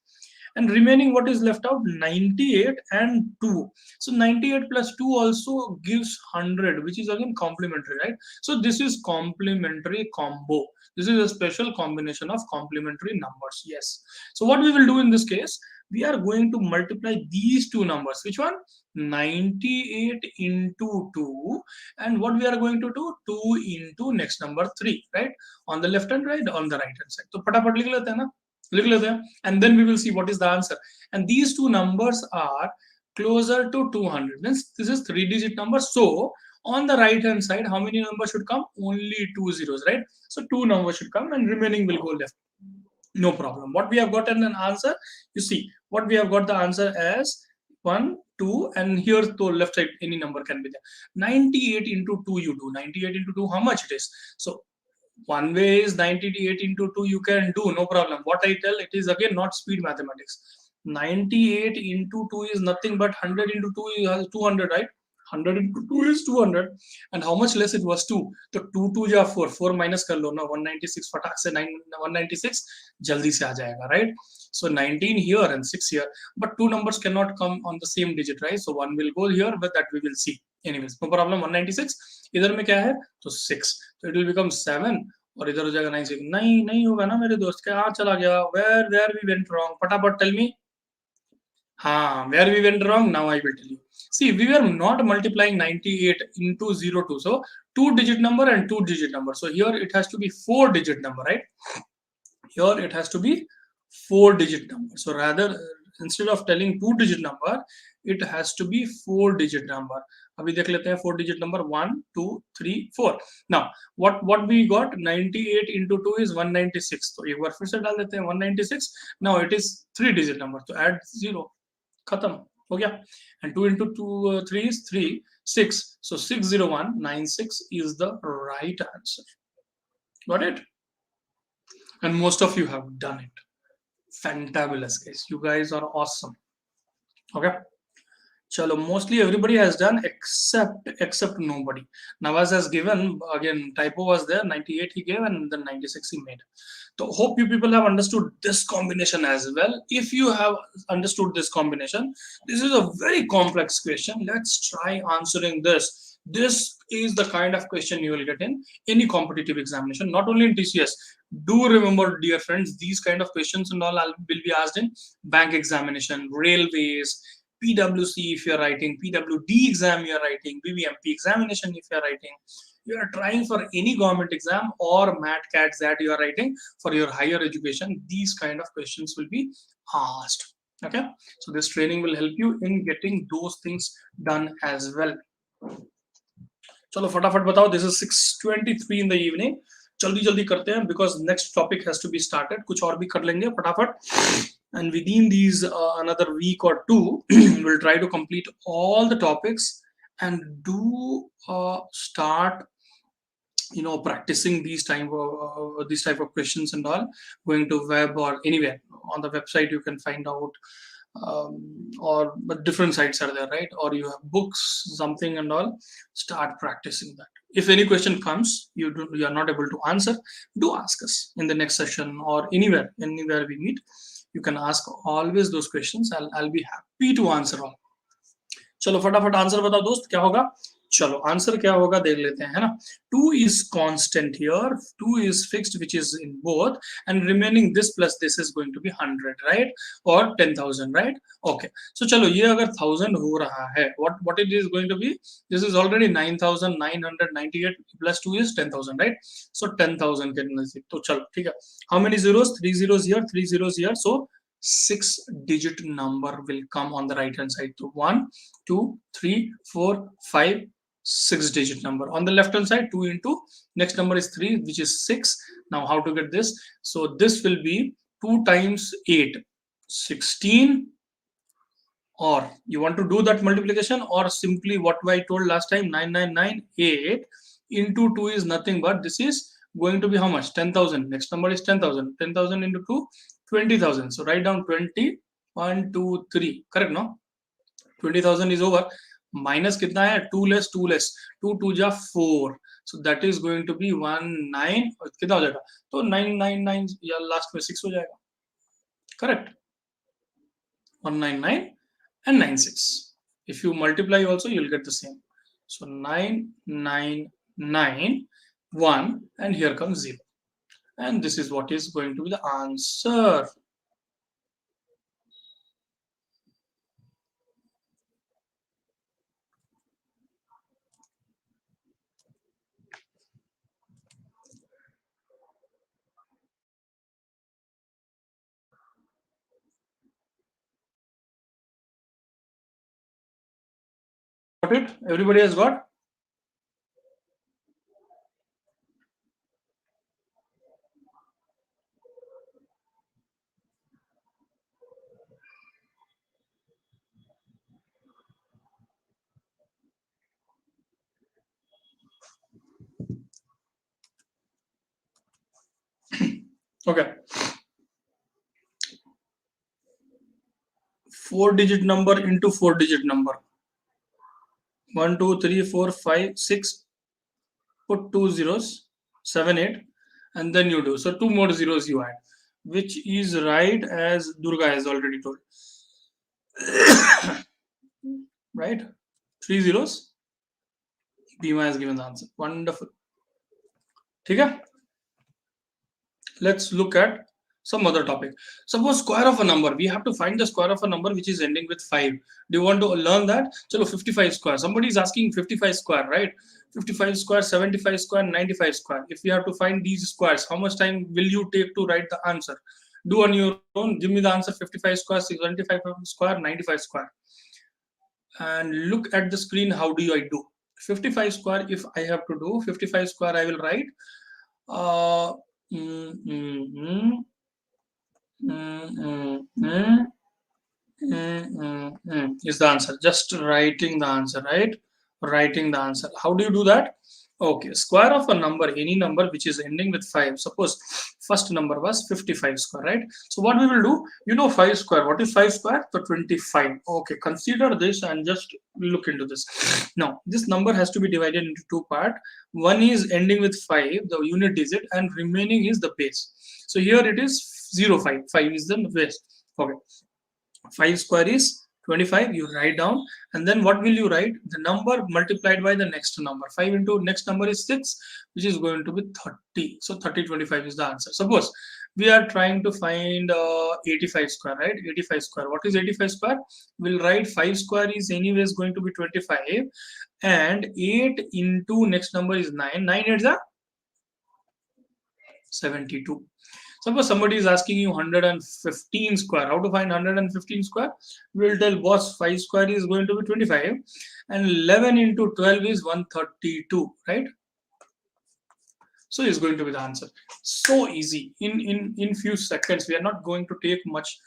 and remaining what is left out, 98 and 2. So 98 plus 2 also gives 100, which is again complementary, right? So this is complementary combo. This is a special combination of complementary numbers. Yes. So what we will do in this case, we are going to multiply these two numbers. Which one? 98 into 2, and what we are going to do, 2 into next number 3, right? On the left hand, right? On the right hand side. So फटाफट लिख लेते हैं, and then we will see what is the answer. And these two numbers are closer to 200 means this is 3-digit number. So on the right hand side, how many numbers should come? Only 2 zeros, right? So 2 numbers should come and remaining will go left. No problem. What we have gotten an answer, you see, what we have got the answer as 1, 2, and here to left side any number can be there. 98 into 2 you do. 98 into 2, how much it is? So one way is 98 into 2 you can do, no problem. What I tell, it is again not speed mathematics. 98 into 2 is nothing but 100 into 2 is 200, right? 100 into 2 is 200. And how much less it was? 2. So 2 2 ja 4, 4 minus kar lo na, 196 फटाक से 196 jaldi se aa jayega, right? So 19 here and 6 here, but two numbers cannot come on the same digit, right? So one will go here, but that we will see. Anyways, no problem. 196 इधर में क्या है? तो 6, so it will become 7 और इधर हो जाएगा 96. नहीं होगा ना मेरे दोस्त, क्या चला गया? Where we went wrong? फटाफट tell me. हाँ, where we went wrong? Now I will tell you. See, we were not multiplying 98 into 02. So 2-digit number and 2-digit number. So here it has to be 4-digit number, right? Here it has to be 4-digit number. So rather, instead of telling 2-digit number, it has to be 4-digit number. अभी देख लेते हैं 4-digit number 1 2 3 4. Now what we got, 98 into 2 is 196. तो एक बार फिर से डाल देते हैं 196. Now it is 3-digit number. तो add 0, खत्म हो गया. And 2 into 2 3 is 3 6. So 60196 is the right answer. Got it? And most of you have done it. Fantabulous, guys. You guys are awesome. Okay. Chalo, mostly everybody has done except nobody. Nawaz has given, again typo was there, 98 he gave and then 96 he made. So hope you people have understood this combination as well. If you have understood this combination, this is a very complex question. Let's try answering this. This is the kind of question you will get in any competitive examination, not only in TCS. Do remember, dear friends, these kind of questions and all will be asked in bank examination, railways, PWC if you're writing, PWD exam you're writing, BBMP examination if you're writing, you are trying for any government exam or MAT CAT that you are writing for your higher education, these kind of questions will be asked. Okay, so this training will help you in getting those things done as well. चलो फटाफट बताओ. This is 6:23 in the evening. जल्दी करते हैं because next topic has to be started. कुछ और भी कर लेंगे फटाफट. And within these another week or two, we'll try to complete all the topics and do start practicing these type of questions and all, going to web or anywhere on the website you can find out, but different sites are there, right? Or you have books, something and all. Start practicing that. If any question comes you are not able to answer, do ask us in the next session or anywhere we meet. You can ask always those questions. I'll be happy to answer all. चलो फटाफट answer बताओ दोस्त, क्या होगा? चलो answer क्या होगा देख लेते हैं, है ना. 2 is constant here, 2 is fixed which is in both, and remaining this plus this is going to be 100, right? Or 10,000, right? Okay, so चलो ये अगर 1000 हो रहा है, what it is going to be? This is already 9,998 plus 2 is 10,000, right? So 10,000 के नजदीक. तो चलो ठीक है. How many zeros? 3 zeros here, 3 zeros here. So 6-digit number will come on the right hand side. So 1 2 3 4 5 6-digit number. On the left hand side, 2 into next number is 3, which is 6. Now how to get this? So this will be 2 times 8, 16. Or you want to do that multiplication, or simply what I told last time, 9998 into 2 is nothing but this is going to be how much? 10,000. Next number is 10,000. 10,000 into 2, 20,000. So write down 20, 1 2 3. Correct, no? 20,000 is over. Minus कितना है? 2 less 2 less. 2 2 जा 4. So that is going to be 19. कितना हो जाएगा? तो 999 या last में 6 हो जाएगा. Correct. 199 and 96. If you multiply also, you'll get the same. So 9991, and here comes 0. And this is what is going to be the answer. it? Everybody has got? Okay. 4-digit number into 4-digit number. 1, 2, 3, 4, 5, 6. Put 2 zeros, 7, 8, and then you do. So 2 more zeros you add, which is right as Durga has already told. Right? 3 zeros. Bhima has given the answer. Wonderful. Okay? Let's look at some other topic. Suppose square of a number. We have to find the square of a number which is ending with 5. Do you want to learn that? Chalo, 55 square. Somebody is asking 55 square, right? 55 square, 75 square, 95 square. If you have to find these squares, how much time will you take to write the answer? Do on your own. Give me the answer: 55 square, 75 square, 95 square. And look at the screen. How do I do? 55 square, if I have to do 55 square, I will write is the answer. Just writing the answer, right? Writing the answer. How do you do that? Okay, square of a number, any number which is ending with 5. Suppose first number was 55 square, right? So what we will do, you know 5 square. What is 5 square? So 25. Okay, consider this and just look into this. Now, this number has to be divided into two parts. One is ending with 5, the unit digit, and remaining is the base. So here it is 0, 5. 5 is the base. Okay. 5 square is 25. You write down, and then what will you write? The number multiplied by the next number. 5 into next number is 6, which is going to be 30. So 30, 25 is the answer. Suppose we are trying to find 85 square, right? 85 square. What is 85 square? We'll write 5 square is anyways going to be 25, and 8 into next number is 9. 9 is a 72. Suppose somebody is asking you 115 square. How to find 115 square? We will tell boss 5 square is going to be 25, and 11 into 12 is 132, right? So is going to be the answer. So easy. In few seconds. We are not going to take much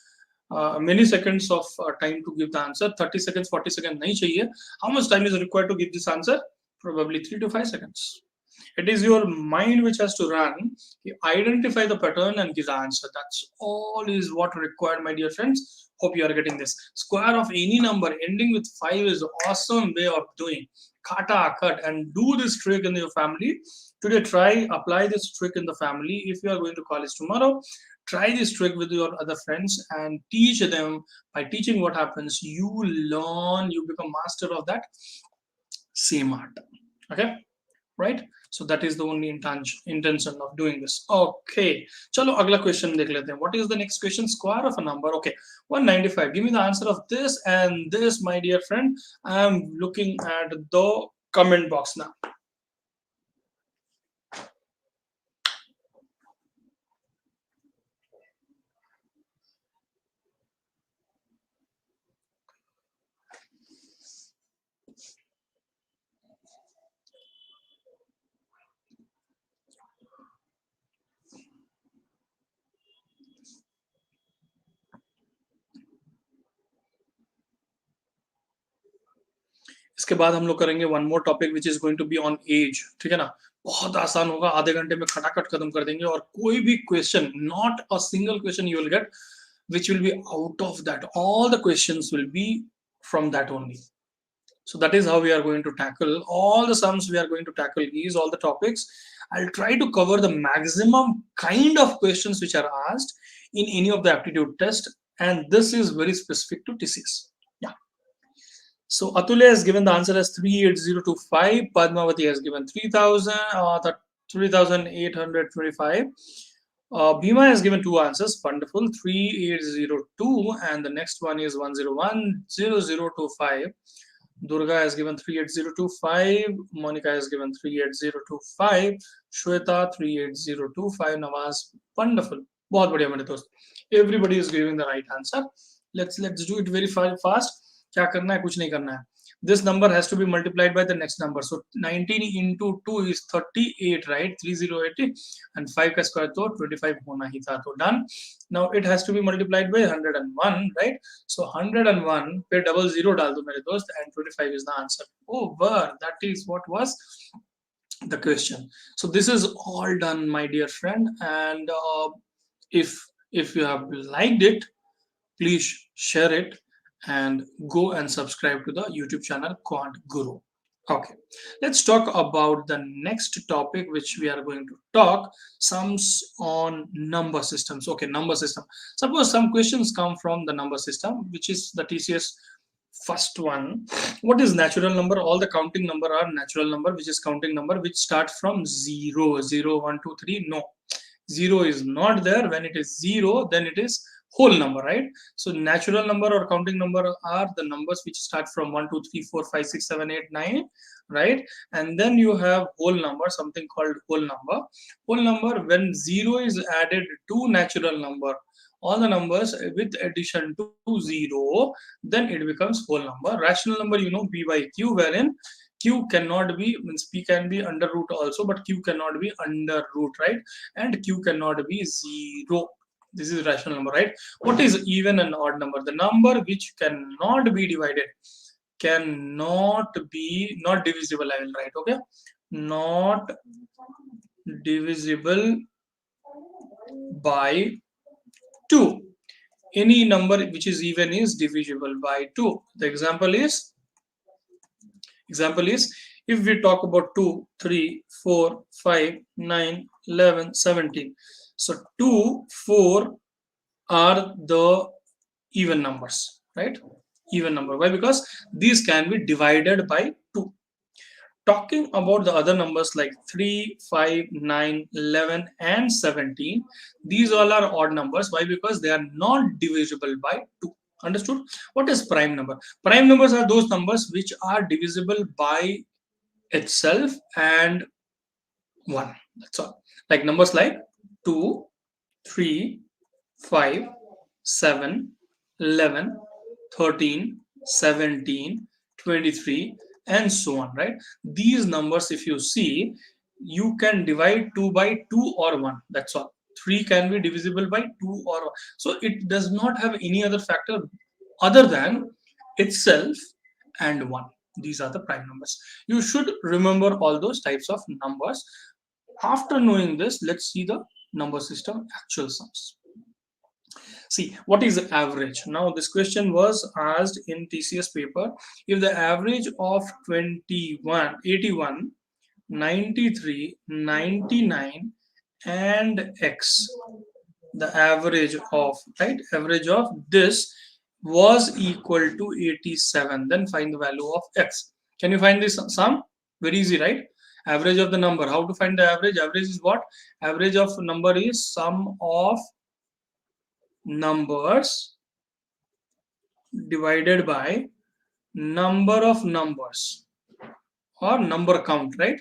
many seconds of time to give the answer. 30 seconds, 40 seconds nahi chahiye. How much time is required to give this answer? Probably 3 to 5 seconds. It is your mind which has to run. You identify the pattern and give the answer. That's all is what required, my dear friends. Hope you are getting this. Square of any number ending with 5 is awesome way of doing. Kata, cut, and do this trick in your family. Today, try, apply this trick in the family. If you are going to college tomorrow, try this trick with your other friends and teach them. By teaching, what happens? You learn, you become master of that same art. Okay, right? So that is the only intention of doing this. Okay, chalo agla question dekh lete hain. What is the next question? Square of a number. Okay, 195. Give me the answer of this and this, my dear friend. I am looking at the comment box now. इसके बाद हम लोग करेंगे one more topic which is going to be on age. ठीक है ना? बहुत आसान होगा. आधे घंटे में खटाखट खत्म कर देंगे. और कोई भी question, not a single question you will get which will be out of that. All the questions will be from that only. So that is how we are going to tackle all the sums. We are going to tackle these all the topics. I'll try to cover the maximum kind of questions which are asked in any of the aptitude test, and this is very specific to TCS. Yeah. So Atulya has given the answer as 38025. Padmavati has given 3000, 3825. Bhima has given two answers. Wonderful. 3802, and the next one is 1010025. Durga has given 38025. Monica has given 38025. Shweta 38025. Nawaz. Wonderful. बहुत बढ़िया मेरे दोस्त. Everybody is giving the right answer. Let's do it very fast. क्या करना है? कुछ नहीं करना है. this number has to be multiplied by the next number. So 19 into 2 is 38, right? 3080, and 5 ka square to 25 hona hi tha. So done. Now it has to be multiplied by 101, right? So 101 pe double zero dal do mere dost, and 25 is the answer. Over. That is what was the question. So this is all done, my dear friend, and if you have liked it, please share it and go and subscribe to the YouTube channel Quant Guru. Okay, let's talk about the next topic which we are going to talk, sums on number systems. Okay, number system. Suppose some questions come from the number system, which is the TCS first one. What is natural number? All the counting number are natural number, which is counting number which start from 0, 0, 1, 2, 3. No, 0 is not there. When it is 0, then it is whole number, right? So natural number or counting number are the numbers which start from 1, 2, 3, 4, 5, 6, 7, 8, 9, right? And then you have whole number, something called whole number. Whole number, when 0 is added to natural number, all the numbers with addition to 0, then it becomes whole number. Rational number, you know, p by q, wherein q cannot be, means p can be under root also, but q cannot be under root, right? And q cannot be 0. This is rational number, right? What is even and odd number? The number which cannot be divided, cannot be, not divisible, I will write, okay? Not divisible by 2. Any number which is even is divisible by 2. The example is if we talk about 2, 3, 4, 5, 9, 11, 17. So 2, 4 are the even numbers, right? Even number. Why? Because these can be divided by 2. Talking about the other numbers like 3, 5, 9, 11, and 17, these all are odd numbers. Why? Because they are not divisible by 2. Understood? What is prime number? Prime numbers are those numbers which are divisible by itself and 1. That's all. Like numbers like 2, 3, 5, 7, 11, 13, 17, 23, and so on, right? These numbers, if you see, you can divide 2 by 2 or 1. That's all. 3 can be divisible by 2 or 1. So it does not have any other factor other than itself and 1. These are the prime numbers. You should remember all those types of numbers. After knowing this, let's see the number system actual sums. See, what is the average? Now, this question was asked in TCS paper. If the average of 21, 81, 93, 99, and X, the average of, right, average of this was equal to 87, then find the value of X. Can you find this sum? Very easy, right? Average of the number. How to find the average? Average is what? Average of number is sum of numbers divided by number of numbers or number count, right?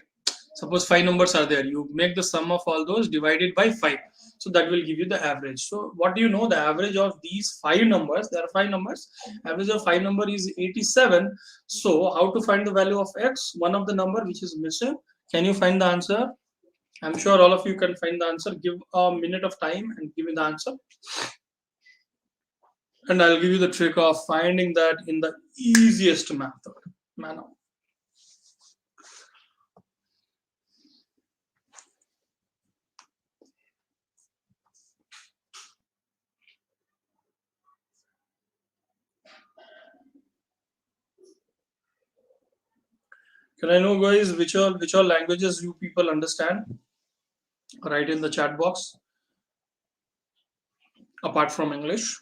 Suppose 5 numbers are there, you make the sum of all those divided by 5, so that will give you the average. So what do you know? The average of these 5 numbers, there are 5 numbers, average of 5 number is 87. So how to find the value of X? One of the number which is missing. Can you find the answer? I'm sure all of you can find the answer. Give a minute of time and give me the answer. And I'll give you the trick of finding that in the easiest manner. Can I know, guys, which all languages you people understand? Write in the chat box. Apart from English.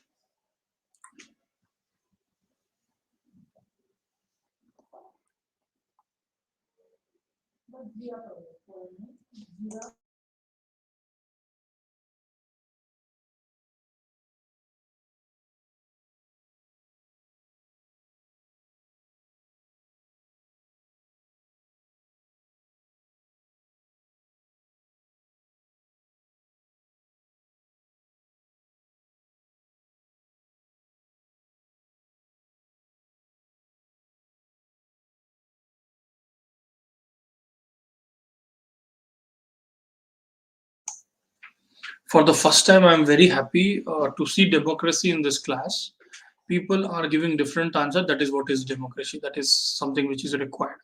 For the first time, I'm very happy to see democracy in this class. People are giving different answer. That is what is democracy. That is something which is required.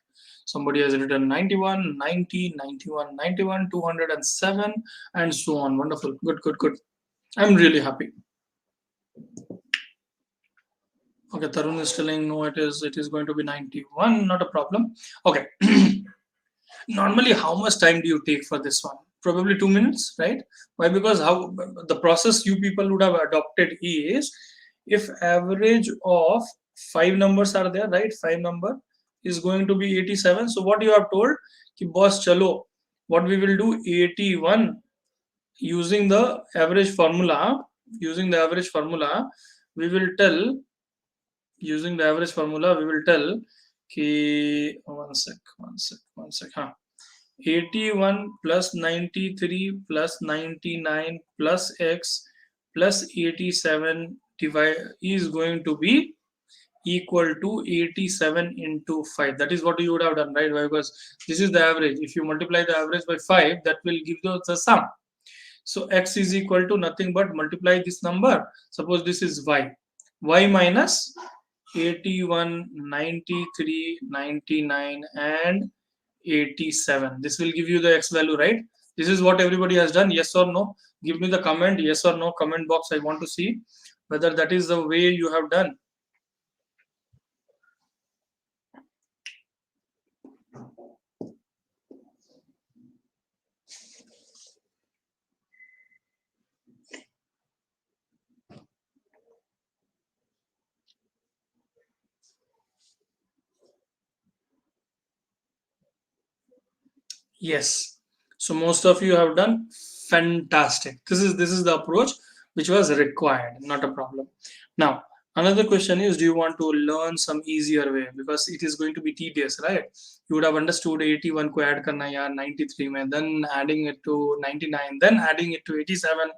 Somebody has written 91, 90, 91, 91, 207, and so on. Wonderful. Good, good, good. I'm really happy. Okay, Tarun is telling no, it is going to be 91, not a problem. Okay. Normally, how much time do you take for this one? Probably 2 minutes, right? Why? Because how the process you people would have adopted is, if average of five numbers are there, right? Five number is going to be 87. So what you have told, ki boss chalo, what we will do 81 using the average formula, using the average formula, we will tell using the average formula, we will tell ki one sec, huh? 81 plus 93 plus 99 plus x plus 87 divide is going to be equal to 87 into 5. That is what you would have done, right? Because this is the average. If you multiply the average by 5, that will give you the sum. So x is equal to nothing but multiply this number. Suppose this is y. Y minus 81, 93, 99, and 87. This will give you the x value, right? This is what everybody has done. Yes or no? Give me the comment. Yes or no? Comment box. I want to see whether that is the way you have done. Yes. So most of you have done fantastic. This is the approach which was required, not a problem. Now, another question is, do you want to learn some easier way? Because it is going to be tedious, right? You would have understood 81 ko add karna hai 93 mein, then adding it to 99, then adding it to 87.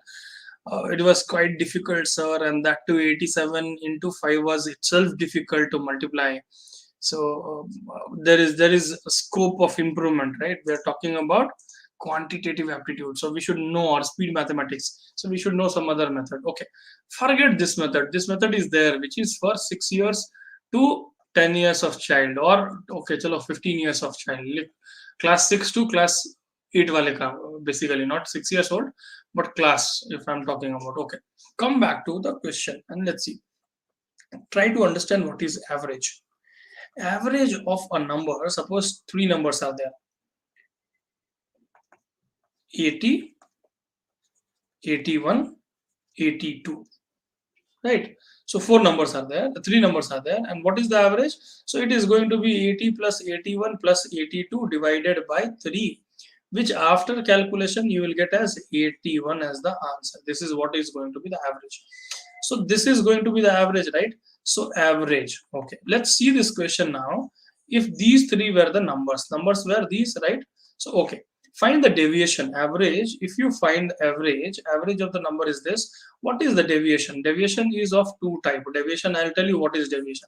It was quite difficult, sir, and that to 87 into 5 was itself difficult to multiply. So there is a scope of improvement, right? We are talking about quantitative aptitude, so we should know, or speed mathematics, so we should know some other method. Okay, forget this method. This method is there, which is for 6 years to 10 years of child, or okay chalo 15 years of child, class 6 to class 8 wale ka, basically not 6 years old, but class, if I'm talking about. Okay, come back to the question and let's see. Try to understand what is average. Average of a number, suppose three numbers are there, 80, 81, 82, right? So four numbers are there, the three numbers are there, and what is the average? So it is going to be 80 plus 81 plus 82 divided by 3, which after calculation you will get as 81 as the answer. This is what is going to be the average. So this is going to be the average, right? So average. Okay, let's see this question now. If these three were the numbers were these, right? So okay, find the deviation. Average, if you find average of the number is this. What is the deviation? Deviation is of two type. Deviation, I'll tell you what is deviation.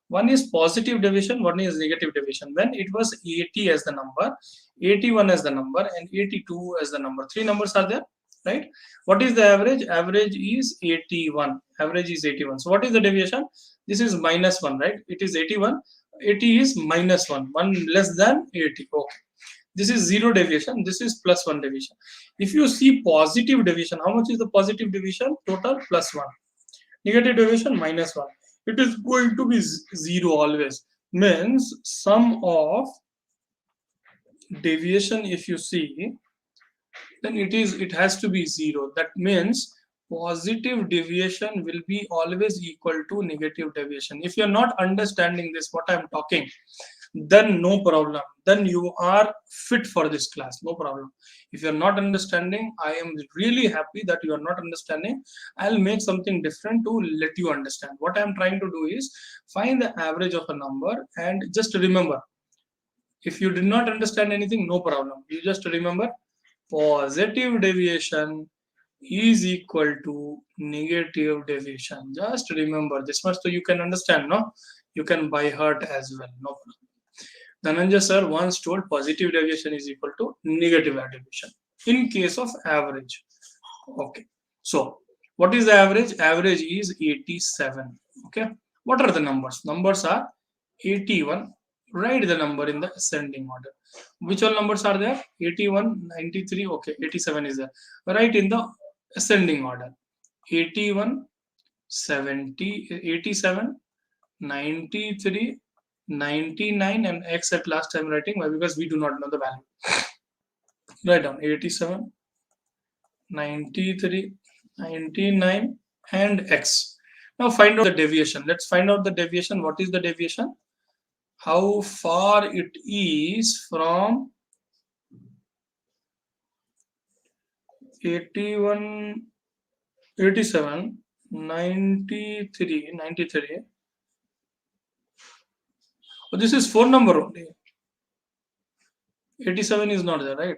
One is positive deviation, one is negative deviation. When it was 80 as the number, 81 as the number, and 82 as the number, three numbers are there, right? What is the average? Average is 81. Average is 81. So what is the deviation? This is minus 1, right? It is 81. 80 is minus 1. 1 less than 80. Okay. This is zero deviation. This is plus 1 deviation. If you see positive deviation, how much is the positive deviation? Total plus 1. Negative deviation minus 1. It is going to be 0 always. Means sum of deviation, if you see, then it has to be 0. That means positive deviation will be always equal to negative deviation. If you're not understanding this, what I'm talking, then no problem. Then you are fit for this class, no problem. If you're not understanding, I am really happy that you are not understanding. I'll make something different to let you understand. What I'm trying to do is find the average of a number and just remember. If you did not understand anything, no problem. You just remember positive deviation is equal to negative deviation. Just remember this much so you can understand, no? You can by heart as well, no problem. Dhananjay sir once told positive deviation is equal to negative deviation in case of average. Okay. So what is the average? Average is 87. Okay. What are the numbers? Numbers are 81. Write the number in the ascending order. Which all numbers are there? 81, 93. Okay. 87 is there. Write in the ascending order. 81, 70, 87, 93, 99, and X at last time writing. Why? Because we do not know the value. Write down 87, 93, 99, and X. Now find out the deviation. Let's find out the deviation. What is the deviation? How far it is from 81, 87, 93, 93. Oh, this is 4 number only. 87 is not there, right?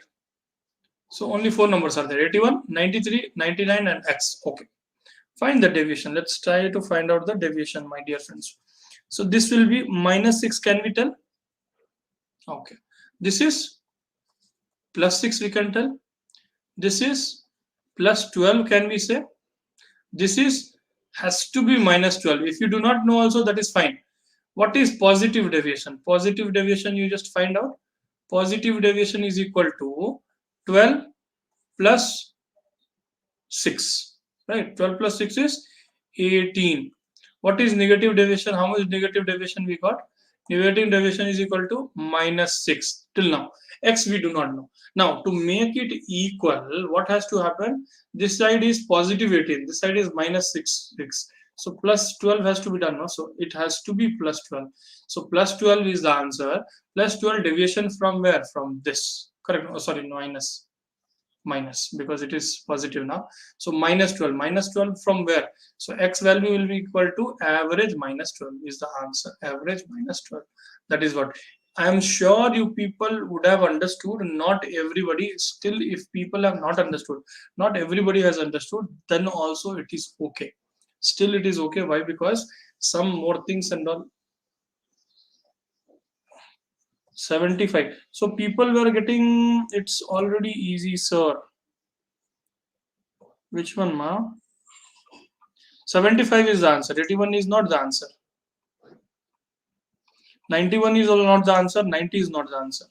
So only 4 numbers are there. 81, 93, 99, and X. Okay. Find the deviation. Let's try to find out the deviation, my dear friends. So this will be minus 6. Can we tell? Okay. This is plus 6, we can tell. This is plus 12, can we say? This is has to be minus 12. If you do not know also, that is fine. What is positive deviation? Positive deviation, you just find out. Positive deviation is equal to 12 plus 6. Right? 12 plus 6 is 18. What is negative deviation? How much negative deviation we got? Negative deviation is equal to minus 6 till now. X we do not know. Now to make it equal, what has to happen? This side is positive 18. This side is minus 6. So plus 12 has to be done. No? So it has to be plus 12. So plus 12 is the answer. Plus 12 deviation from where? From this. Correct. Oh, sorry, minus because it is positive now. So minus 12 from where? So X value will be equal to average minus 12 is the answer. Average minus 12. That is what I am sure you people would have understood. Not everybody. Still, if people have not understood, not everybody has understood, then also it is okay. Still it is okay. Why? Because some more things and all. 75. So people were getting, it's already easy, sir. Which one, ma? 75 is the answer. 81 is not the answer. 91 is also not the answer. 90 is not the answer.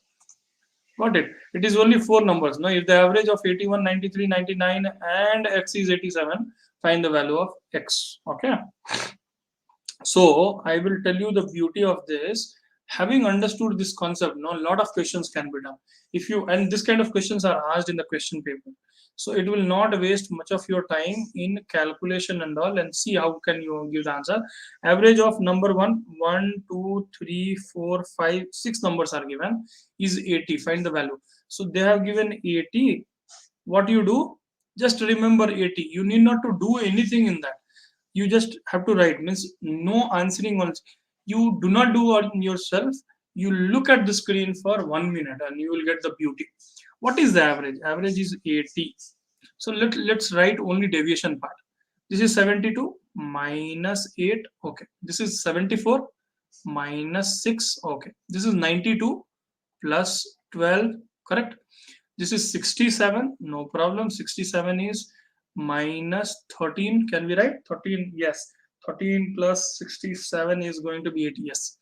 Got it? It is only 4 numbers. No, if the average of 81, 93, 99 and X is 87, find the value of X. Okay. So I will tell you the beauty of this. Having understood this concept, no, a lot of questions can be done. If you, and this kind of questions are asked in the question paper. So it will not waste much of your time in calculation and all, and see how can you give the answer. Average of number 1, 2, 3, 4, 5, 6 numbers are given is 80. Find the value. So they have given 80. What you do? Just remember 80. You need not to do anything in that. You just have to write, means no answering once. You do not do on yourself. You look at the screen for 1 minute and you will get the beauty. What is the average? Average is 80. So let's write only deviation part. This is 72 minus 8. Okay. This is 74 minus 6. Okay. This is 92 plus 12. Correct. This is 67. No problem. 67 is minus 13. Can we write 13? Yes. 13 plus 67 is going to be 80. Yes.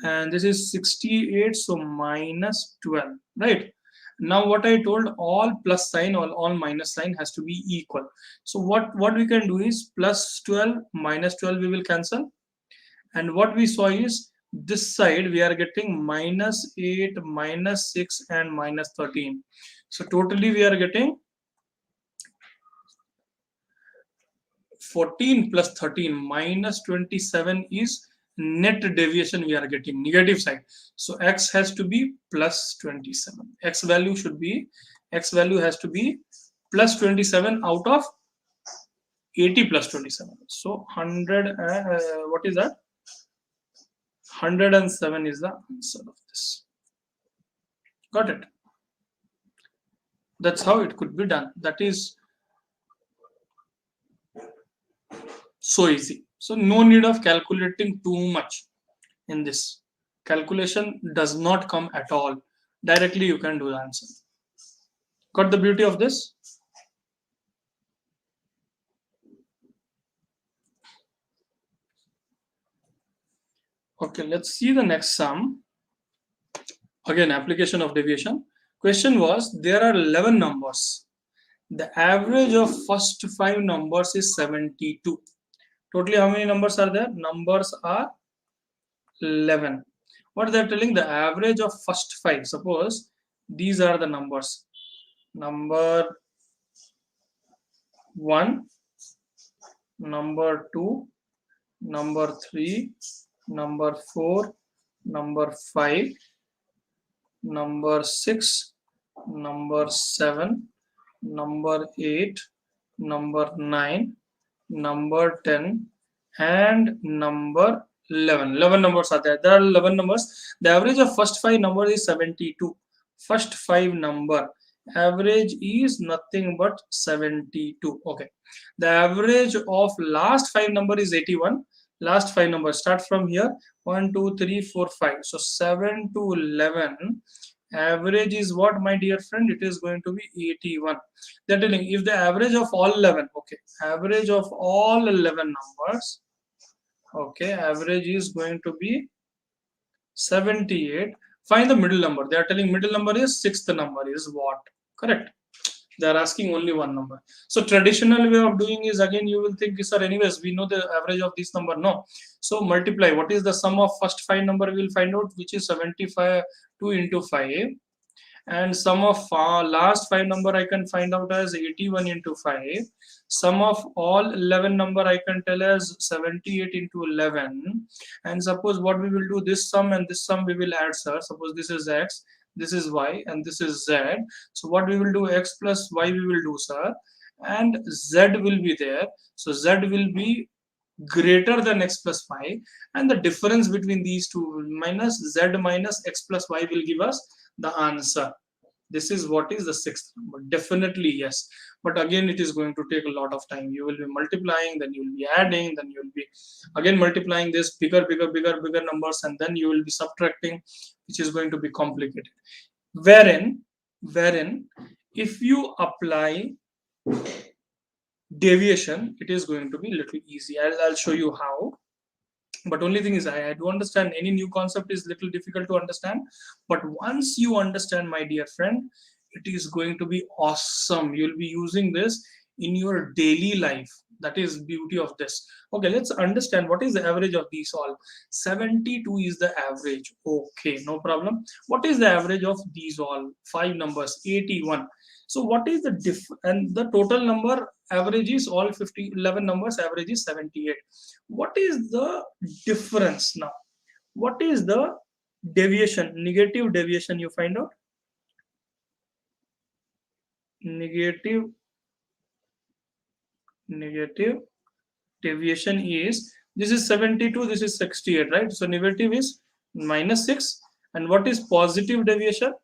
And this is 68. So minus 12. Right. Now what I told, all plus sign or all minus sign has to be equal. So what we can do is plus 12 minus 12 we will cancel. And what we saw is this side we are getting minus 8, minus 6 and minus 13. So totally we are getting 14 plus 13 minus 27 is net deviation we are getting, negative side. So X has to be plus 27. X value has to be plus 27 out of 80 plus 27. So 100, what is that? 107 is the answer of this. Got it? That's how it could be done. That is so easy. So no need of calculating too much in this. Calculation does not come at all. Directly you can do the answer. Got the beauty of this? Okay, let's see the next sum. Again, application of deviation. Question was, there are 11 numbers. The average of first 5 numbers is 72. Totally, how many numbers are there? Numbers are 11. What they're telling, the average of first 5. Suppose these are the numbers. Number 1, number 2, number 3, number 4, number 5, number 6, number 7, number 8, number 9, number 10, and number 11. 11 numbers are there. There are 11 numbers. The average of first 5 numbers is 72. First 5 number average is nothing but 72. Okay. The average of last 5 number is 81. Last 5 numbers start from here. 1, 2, 3, 4, 5. So 7 to 11. Average is what, my dear friend? It is going to be 81. They're telling if the average of all 11, okay, average of all 11 numbers, okay, average is going to be 78. Find the middle number. They are telling middle number is sixth number is what? Correct. They are asking only one number. So traditional way of doing is, again, you will think, sir, anyways, we know the average of this number. No. So multiply. What is the sum of first 5 number? We will find out, which is 75, 2 into 5. And sum of last 5 number I can find out as 81 into 5. Sum of all 11 number I can tell as 78 into 11. And suppose what we will do, this sum and this sum we will add, sir. Suppose this is x, this is y, and this is z. So what we will do, x plus y we will do, sir, and z will be there. So z will be greater than x plus 5, and the difference between these two minus z minus x plus y will give us the answer. This is what is the sixth number. Definitely yes, but again it is going to take a lot of time. You will be multiplying, then you will be adding, then you will be again multiplying this bigger numbers, and then you will be subtracting, which is going to be complicated. Wherein if you apply deviation, it is going to be little easy. I'll show you how. But only thing is, I do understand any new concept is little difficult to understand. But once you understand, my dear friend, it is going to be awesome. You'll be using this in your daily life. That is beauty of this. Okay, let's understand what is the average of these all. 72 is the average. Okay, no problem. What is the average of these all 5 numbers? 81. So what is the and the total number average is all 11 numbers, average is 78. What is the difference now? What is the deviation, negative deviation you find out? Negative deviation is, this is 72, this is 68, right? So negative is -6. And what is positive deviation?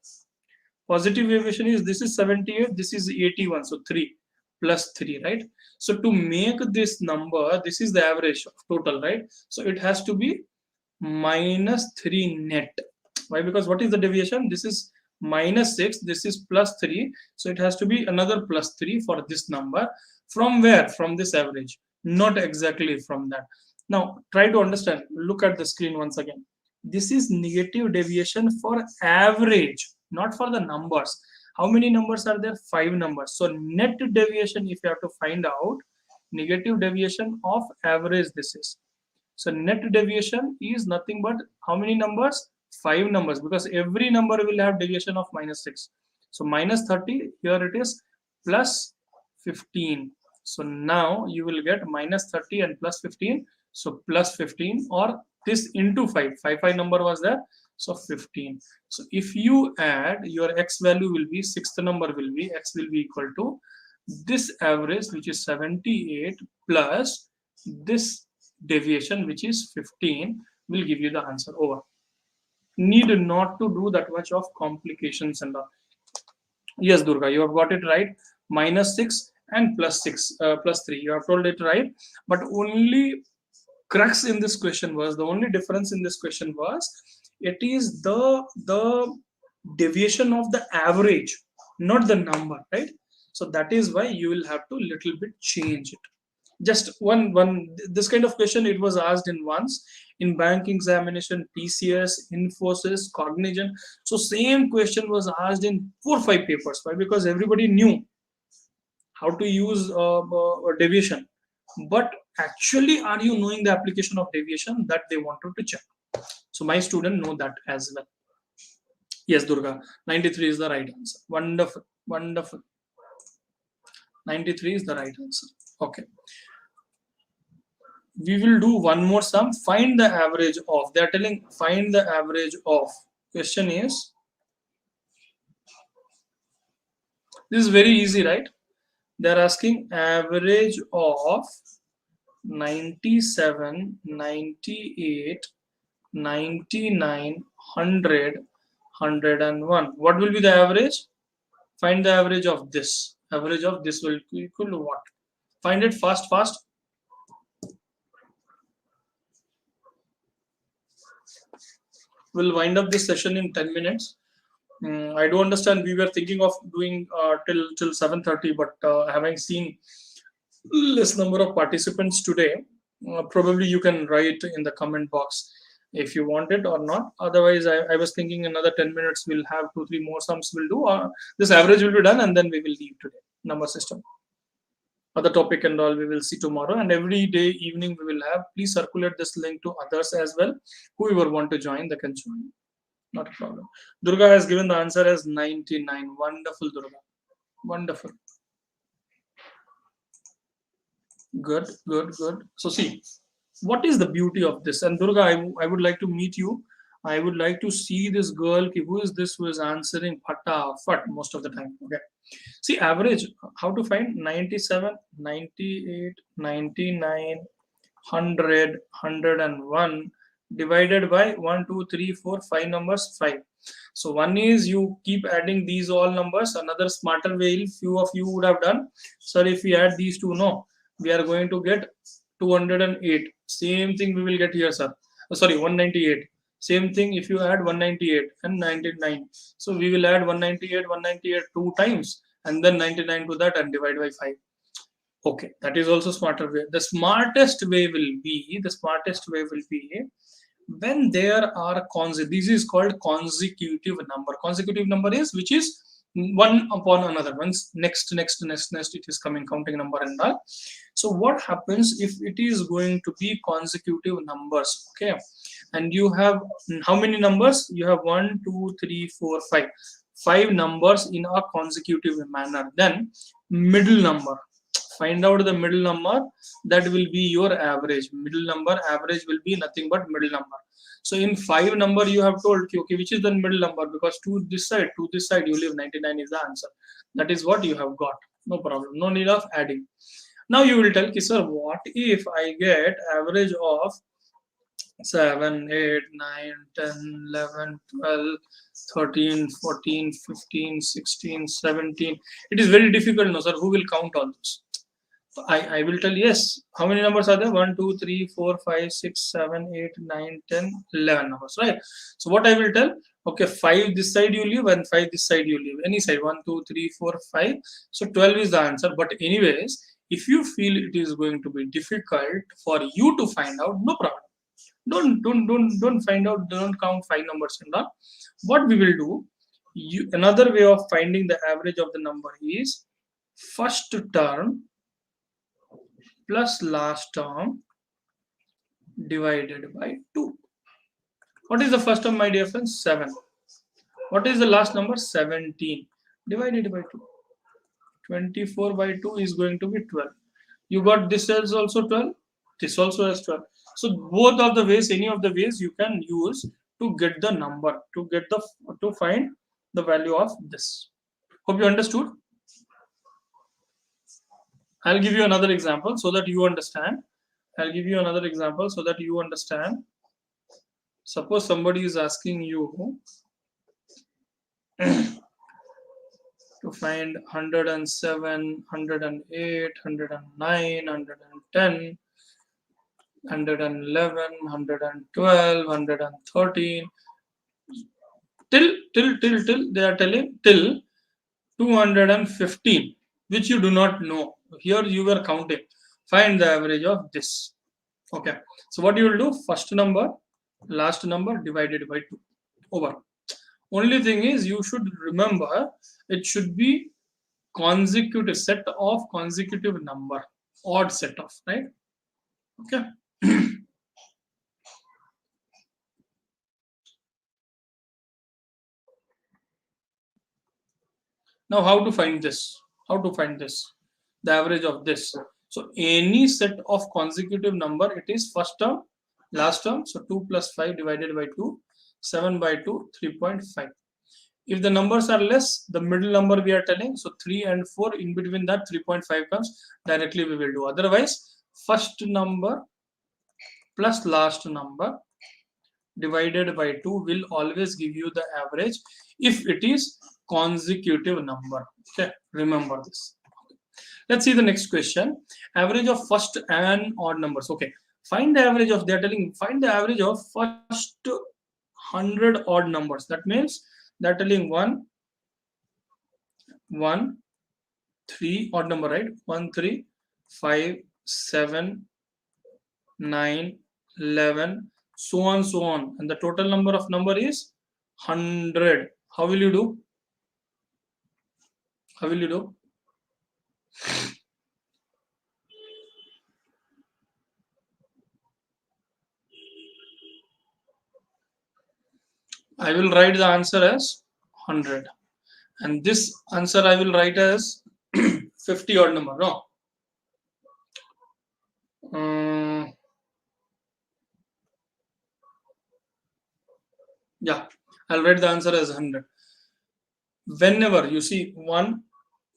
Positive deviation is, this is 78, this is 81, so 3 plus 3, right? So to make this number, this is the average of total, right? So it has to be -3 net. Why? Because what is the deviation? This is -6, this is +3, so it has to be another +3 for this number. From where? From this average, not exactly from that. Now try to understand. Look at the screen once again. This is negative deviation for average, not for the numbers. How many numbers are there? 5 numbers. So net deviation, if you have to find out, negative deviation of average this is. So net deviation is nothing but how many numbers? 5 numbers, because every number will have deviation of -6. So -30, here it is +15. So now you will get -30 and +15. So +15, or this into 5. 5 number was there. So 15. So if you add, your x value will be, sixth number will be, x will be equal to this average, which is 78, plus this deviation, which is 15, will give you the answer. Over. Need not to do that much of complications and all. Yes, Durga, you have got it right. -6 and +6, +3. You have told it right. But only crux in this question was, the only difference in this question was, it is the deviation of the average, not the number, right? So that is why you will have to little bit change it. Just one this kind of question it was asked in once in bank examination, TCS, Infosys, Cognizant. So same question was asked in 4 5 papers. Why? Because everybody knew how to use deviation, but actually are you knowing the application of deviation, that they wanted to check. So my student know that as well. Yes, Durga, 93 is the right answer. Wonderful, wonderful. 93 is the right answer. Okay, we will do one more sum. Find the average of. They are telling find the average of. Question is, this is very easy, right? They are asking average of 97, 98, 99, 100, 101. What will be the average? Find the average of this. Average of this will equal to what? Find it fast, fast. We'll wind up this session in 10 minutes. I do understand we were thinking of doing till 7:30, but having seen less number of participants today, probably you can write in the comment box if you want it or not. Otherwise, I was thinking another 10 minutes we'll have 2 3 more sums we'll do. This average will be done and then we will leave today. Number system. Other topic and all we will see tomorrow, and every day evening we will have. Please circulate this link to others as well. Whoever want to join, they can join. Not a problem. Durga has given the answer as 99. Wonderful, Durga. Wonderful. Good, good, good. So see, what is the beauty of this? And Durga, I would like to meet you. I would like to see this girl. Who is this who is answering Phata Fat most of the time? Okay. See, average, how to find 97, 98, 99, 100, 101 divided by 1, 2, 3, 4, 5 numbers, 5. So one is you keep adding these all numbers. Another smarter way, few of you would have done. Sir, if we add these two, no, we are going to get 208. Same thing we will get here, sir. Sorry, 198. Same thing if you add 198 and 99. So we will add 198, 198 two times and then 99 to that and divide by 5. Okay, that is also smarter way. The smartest way will be when there are this is called consecutive number. Consecutive number is which is one upon another. Once next it is coming counting number and all. So what happens if it is going to be consecutive numbers? Okay, and you have how many numbers? You have 1, 2, 3, 4, 5. 5 numbers in a consecutive manner. Then middle number. Find out the middle number, that will be your average. Middle number, average will be nothing but middle number. So in 5 number you have told okay, which is the middle number, because to this side you leave 99 is the answer. That is what you have got. No problem, no need of adding. Now you will tell, sir, what if I get average of 7, 8, 9, 10, 11, 12, 13, 14, 15, 16, 17. It is very difficult, no, sir. Who will count all this? I will tell yes. How many numbers are there? 1, 2, 3, 4, 5, 6, 7, 8, 9, 10, 11 numbers, right? So what I will tell, okay, 5 this side you leave and 5 this side you leave. Any side, 1, 2, 3, 4, 5. So 12 is the answer. But anyways, if you feel it is going to be difficult for you to find out, no problem. Don't find out, don't count 5 numbers and all. What we will do, another way of finding the average of the number is first term plus last term divided by 2. What is the first term, my dear friends? 7. What is the last number? 17 divided by 2. 24 by 2 is going to be 12. You got this as also 12, this also as 12. So both of the ways, any of the ways you can use to get the number, to find the value of this. Hope you understood. I'll give you another example so that you understand. Suppose somebody is asking you to find 107, 108, 109, 110, 111, 112, 113, till they are telling till 215, which you do not know. Here you were counting find the average of this. Okay, so what you will do, first number last number divided by 2 over. Only thing is you should remember it should be consecutive set of consecutive number, odd set of, right? Okay. Now how to find this? How to find this? The average of this. So any set of consecutive number, it is first term, last term. So 2 plus 5 divided by 2, 7 by 2, 3.5. If the numbers are less, the middle number we are telling, so 3 and 4, in between that 3.5 comes, directly we will do. Otherwise, first number plus last number divided by 2 will always give you the average if it is consecutive number. Okay, remember this. Let's see the next question. Average of first and odd numbers. Okay, find the average of, they are telling, find the average of first 100 odd numbers. That means they are telling 1, 1, 3 odd number, right? 1, 3, 5, 7, 9, 11, so on, so on. And the total number of number is 100. How will you do? How will you do? I will write the answer as 100. And this answer I will write as 50 odd number. No. Yeah, I'll write the answer as 100. Whenever you see 1,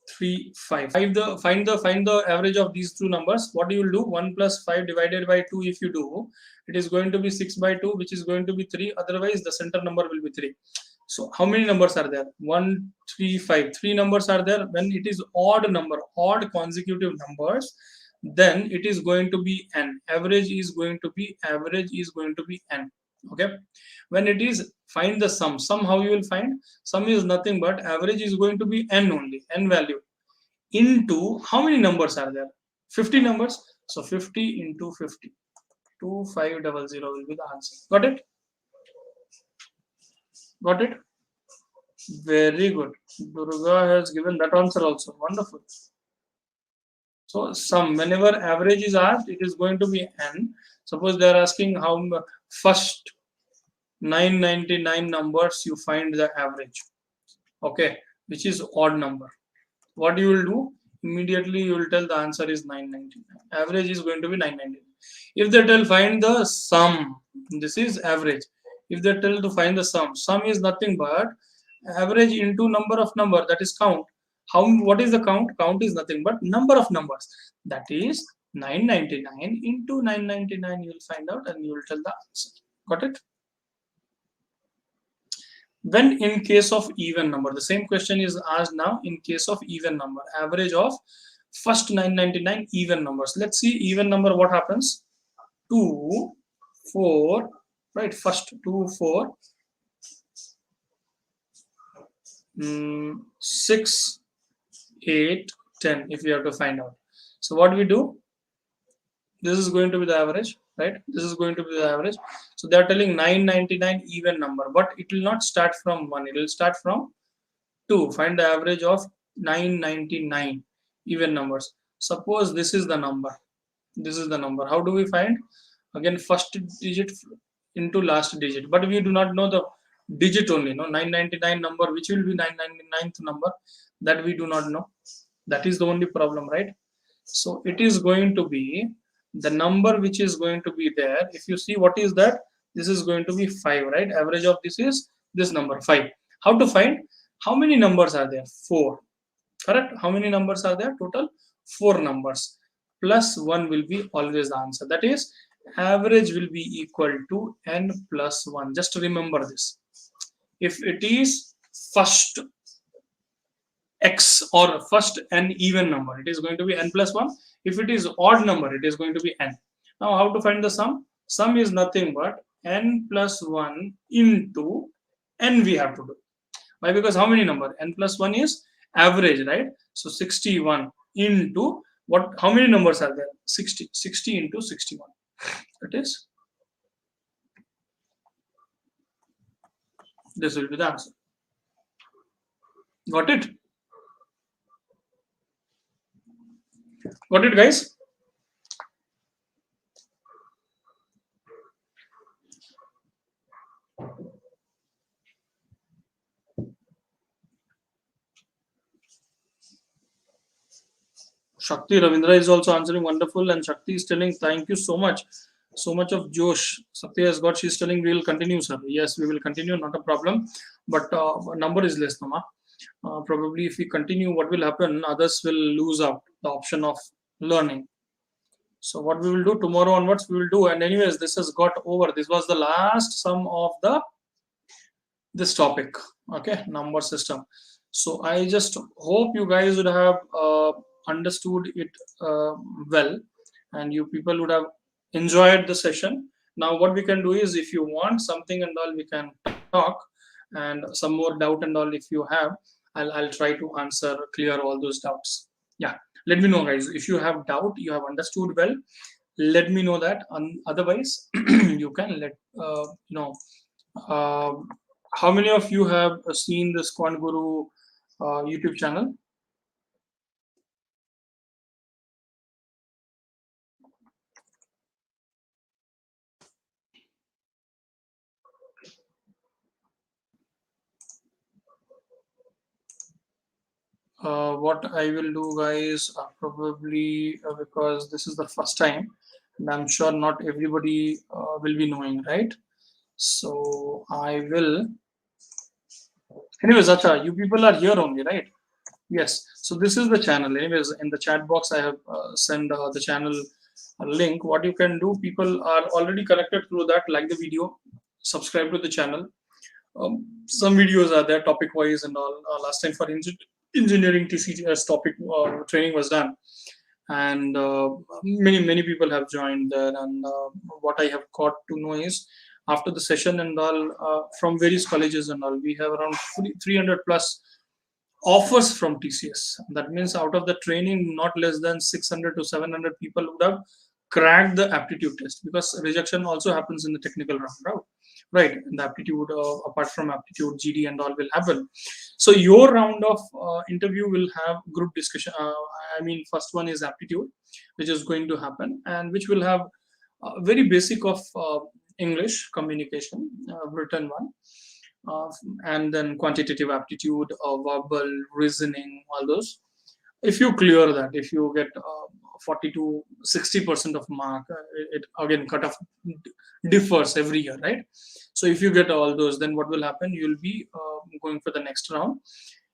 3, 5, find the average of these two numbers. What you will do? 1 plus 5 divided by 2. If you do, it is going to be 6 by 2, which is going to be 3. Otherwise, the center number will be 3. So how many numbers are there? 1, 3, 5. 3 numbers are there. When it is odd number, odd consecutive numbers, then it is going to be n. Average is going to be n. Okay. When it is find the sum, how you will find? Sum is nothing but average is going to be n only, n value, into how many numbers are there? 50 numbers. So 50 into 50, 2500 will be the answer. Got it? Got it? Very good. Durga has given that answer also. Wonderful. So sum, whenever average is asked, it is going to be n. Suppose they are asking how first 999 numbers you find the average. Okay, which is odd number. What you will do? Immediately you will tell the answer is 999. Average is going to be 999. If they tell find the sum, this is average. If they tell to find the sum is nothing but average into number of number, that is count. What is the count? Count is nothing but number of numbers. That is 999 into 999. You will find out and you will tell the answer. Got it? When in case of even number, the same question is asked now in case of even number, average of first 999 even numbers. Let's see even number, what happens? 2, 4, right? First 2, 4, 6, 8, 10, if we have to find out. So what we do? This is going to be the average, right? This is going to be the average. So they are telling 999 even number, but it will not start from 1. It will start from 2. Find the average of 999 even numbers. Suppose this is the number. This is the number. How do we find? Again, first digit into last digit. But we do not know the digit only. No, 999 number, which will be 999th number, that we do not know. That is the only problem, right? So it is going to be the number which is going to be there. If you see what is that, this is going to be 5, right? Average of this is this number 5. How to find? How many numbers are there? 4. Correct? How many numbers are there? Total 4 numbers. Plus 1 will be always the answer. That is, average will be equal to n plus 1. Just remember this. If it is first x or first n even number, it is going to be n plus 1. If it is odd number, it is going to be n. Now how to find the sum? Sum is nothing but n plus 1 into n we have to do. Why? Because how many number? N plus 1 is average, right? So 61 into What? How many numbers are there? 60. 60 into 61. It is. This will be the answer. Got it? Got it, guys? Shakti Ravindra is also answering wonderful, and Shakti is telling thank you so much. So much of Josh. Shakti has got, she's telling we will continue, sir. Yes, we will continue, not a problem. But number is less, Nama. Probably if we continue, what will happen? Others will lose out the option of learning. So what we will do tomorrow onwards, we will do. And anyways, this has got over. This was the last sum of the this topic. Okay, number system. So I just hope you guys would have understood it well, and you people would have enjoyed the session. Now what we can do is, if you want something and all, we can talk, and some more doubt and all, if you have, I'll try to answer, clear all those doubts. Yeah, let me know, guys, if you have doubt, you have understood well, let me know that. Otherwise you can let know. uh, how many of you have seen this Quant Guru YouTube channel? What I will do, guys, probably because this is the first time, and I'm sure not everybody will be knowing, right? So I will. Anyways, Acha, you people are here only, right? Yes. So this is the channel. Anyways, in the chat box, I have sent the channel link. What you can do, people are already connected through that. Like the video, subscribe to the channel. Some videos are there topic wise and all. Last time for engineering TCS topic training was done, and many people have joined there. And what I have got to know is, after the session and all, from various colleges and all, we have around 300 plus offers from TCS. That means out of the training, not less than 600 to 700 people would have cracked the aptitude test, because rejection also happens in the technical round, right? Right, and the aptitude, apart from aptitude, GD and all will happen. So your round of interview will have group discussion. I mean, first one is aptitude, which is going to happen, and which will have very basic of English communication, written one, uh, and then quantitative aptitude, verbal, reasoning, all those. If you clear that, if you get 40 to 60% of mark, it again cutoff differs every year, right? So if you get all those, then what will happen? You'll be going for the next round.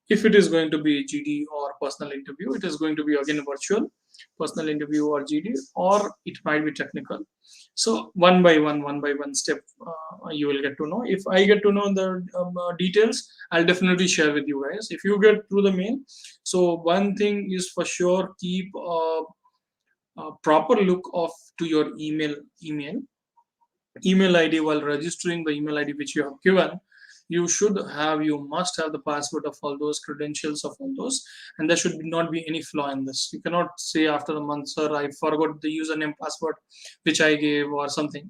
If it is going to be GD or personal interview, it is going to be again virtual personal interview or GD, or it might be technical. So one by one step, you will get to know. If I get to know the details, I'll definitely share with you guys. If you get through the mail, so one thing is for sure, keep a proper look of to your email ID while registering the email ID which you have given. You must have the password of all those, credentials of all those, and there should not be any flaw in this. You cannot say after a month, sir, I forgot the username password which I gave or something.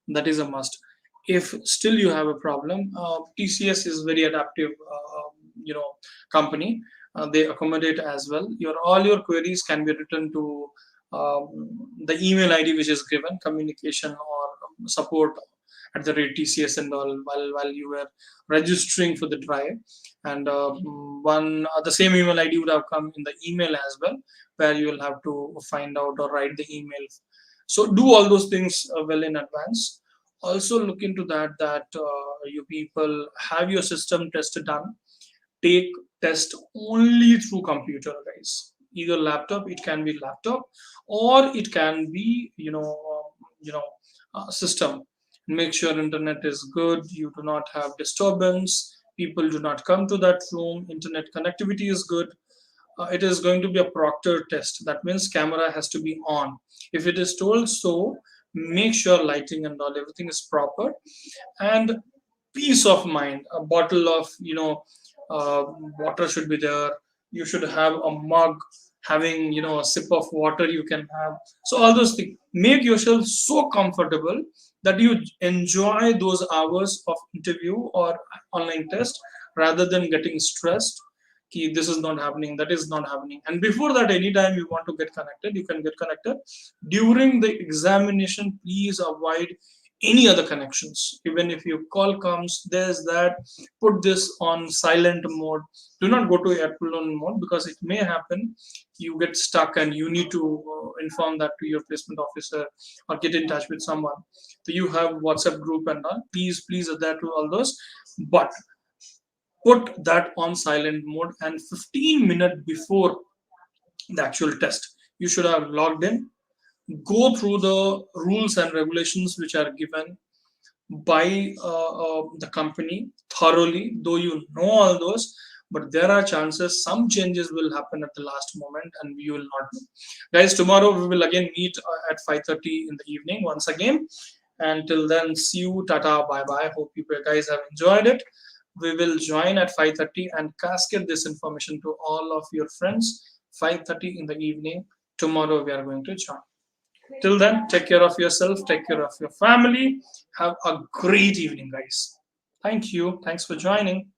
That is a must. If still you have a problem, TCS is very adaptive, company. They accommodate as well. All your queries can be written to the email ID which is given, communication or support at the rate TCS and all, while you were registering for the drive. And the same email ID would have come in the email as well, where you will have to find out or write the email. So do all those things well in advance. Also look into that you people have your system test done. Take test only through computer, guys. Either laptop, it can be laptop, or it can be system. Make sure internet is good, you do not have disturbance, people do not come to that room, internet connectivity is good. It is going to be a proctor test. That means camera has to be on. If it is told so, make sure lighting and all, everything is proper. And peace of mind, a bottle of water should be there, you should have a mug, having a sip of water you can have. So all those things, make yourself so comfortable that you enjoy those hours of interview or online test, rather than getting stressed ki this is not happening, that is not happening. And before that, anytime you want to get connected, you can get connected. During the examination, please avoid any other connections. Even if your call comes, there's that, put this on silent mode. Do not go to airplane mode, because it may happen you get stuck and you need to inform that to your placement officer or get in touch with someone. So you have WhatsApp group and all. Please adhere to all those, but put that on silent mode. And 15 minutes before the actual test, you should have logged in, go through the rules and regulations which are given by the company thoroughly, though you know all those. But there are chances some changes will happen at the last moment and you will not know. Guys, tomorrow we will again meet at 5:30 in the evening once again. Until then, see you, tata, bye bye. Hope you guys have enjoyed it. We will join at 5:30 and cascade this information to all of your friends. 5:30 in the evening tomorrow we are going to join. Till then, take care of yourself, take care of your family. Have a great evening, guys. Thank you. Thanks for joining.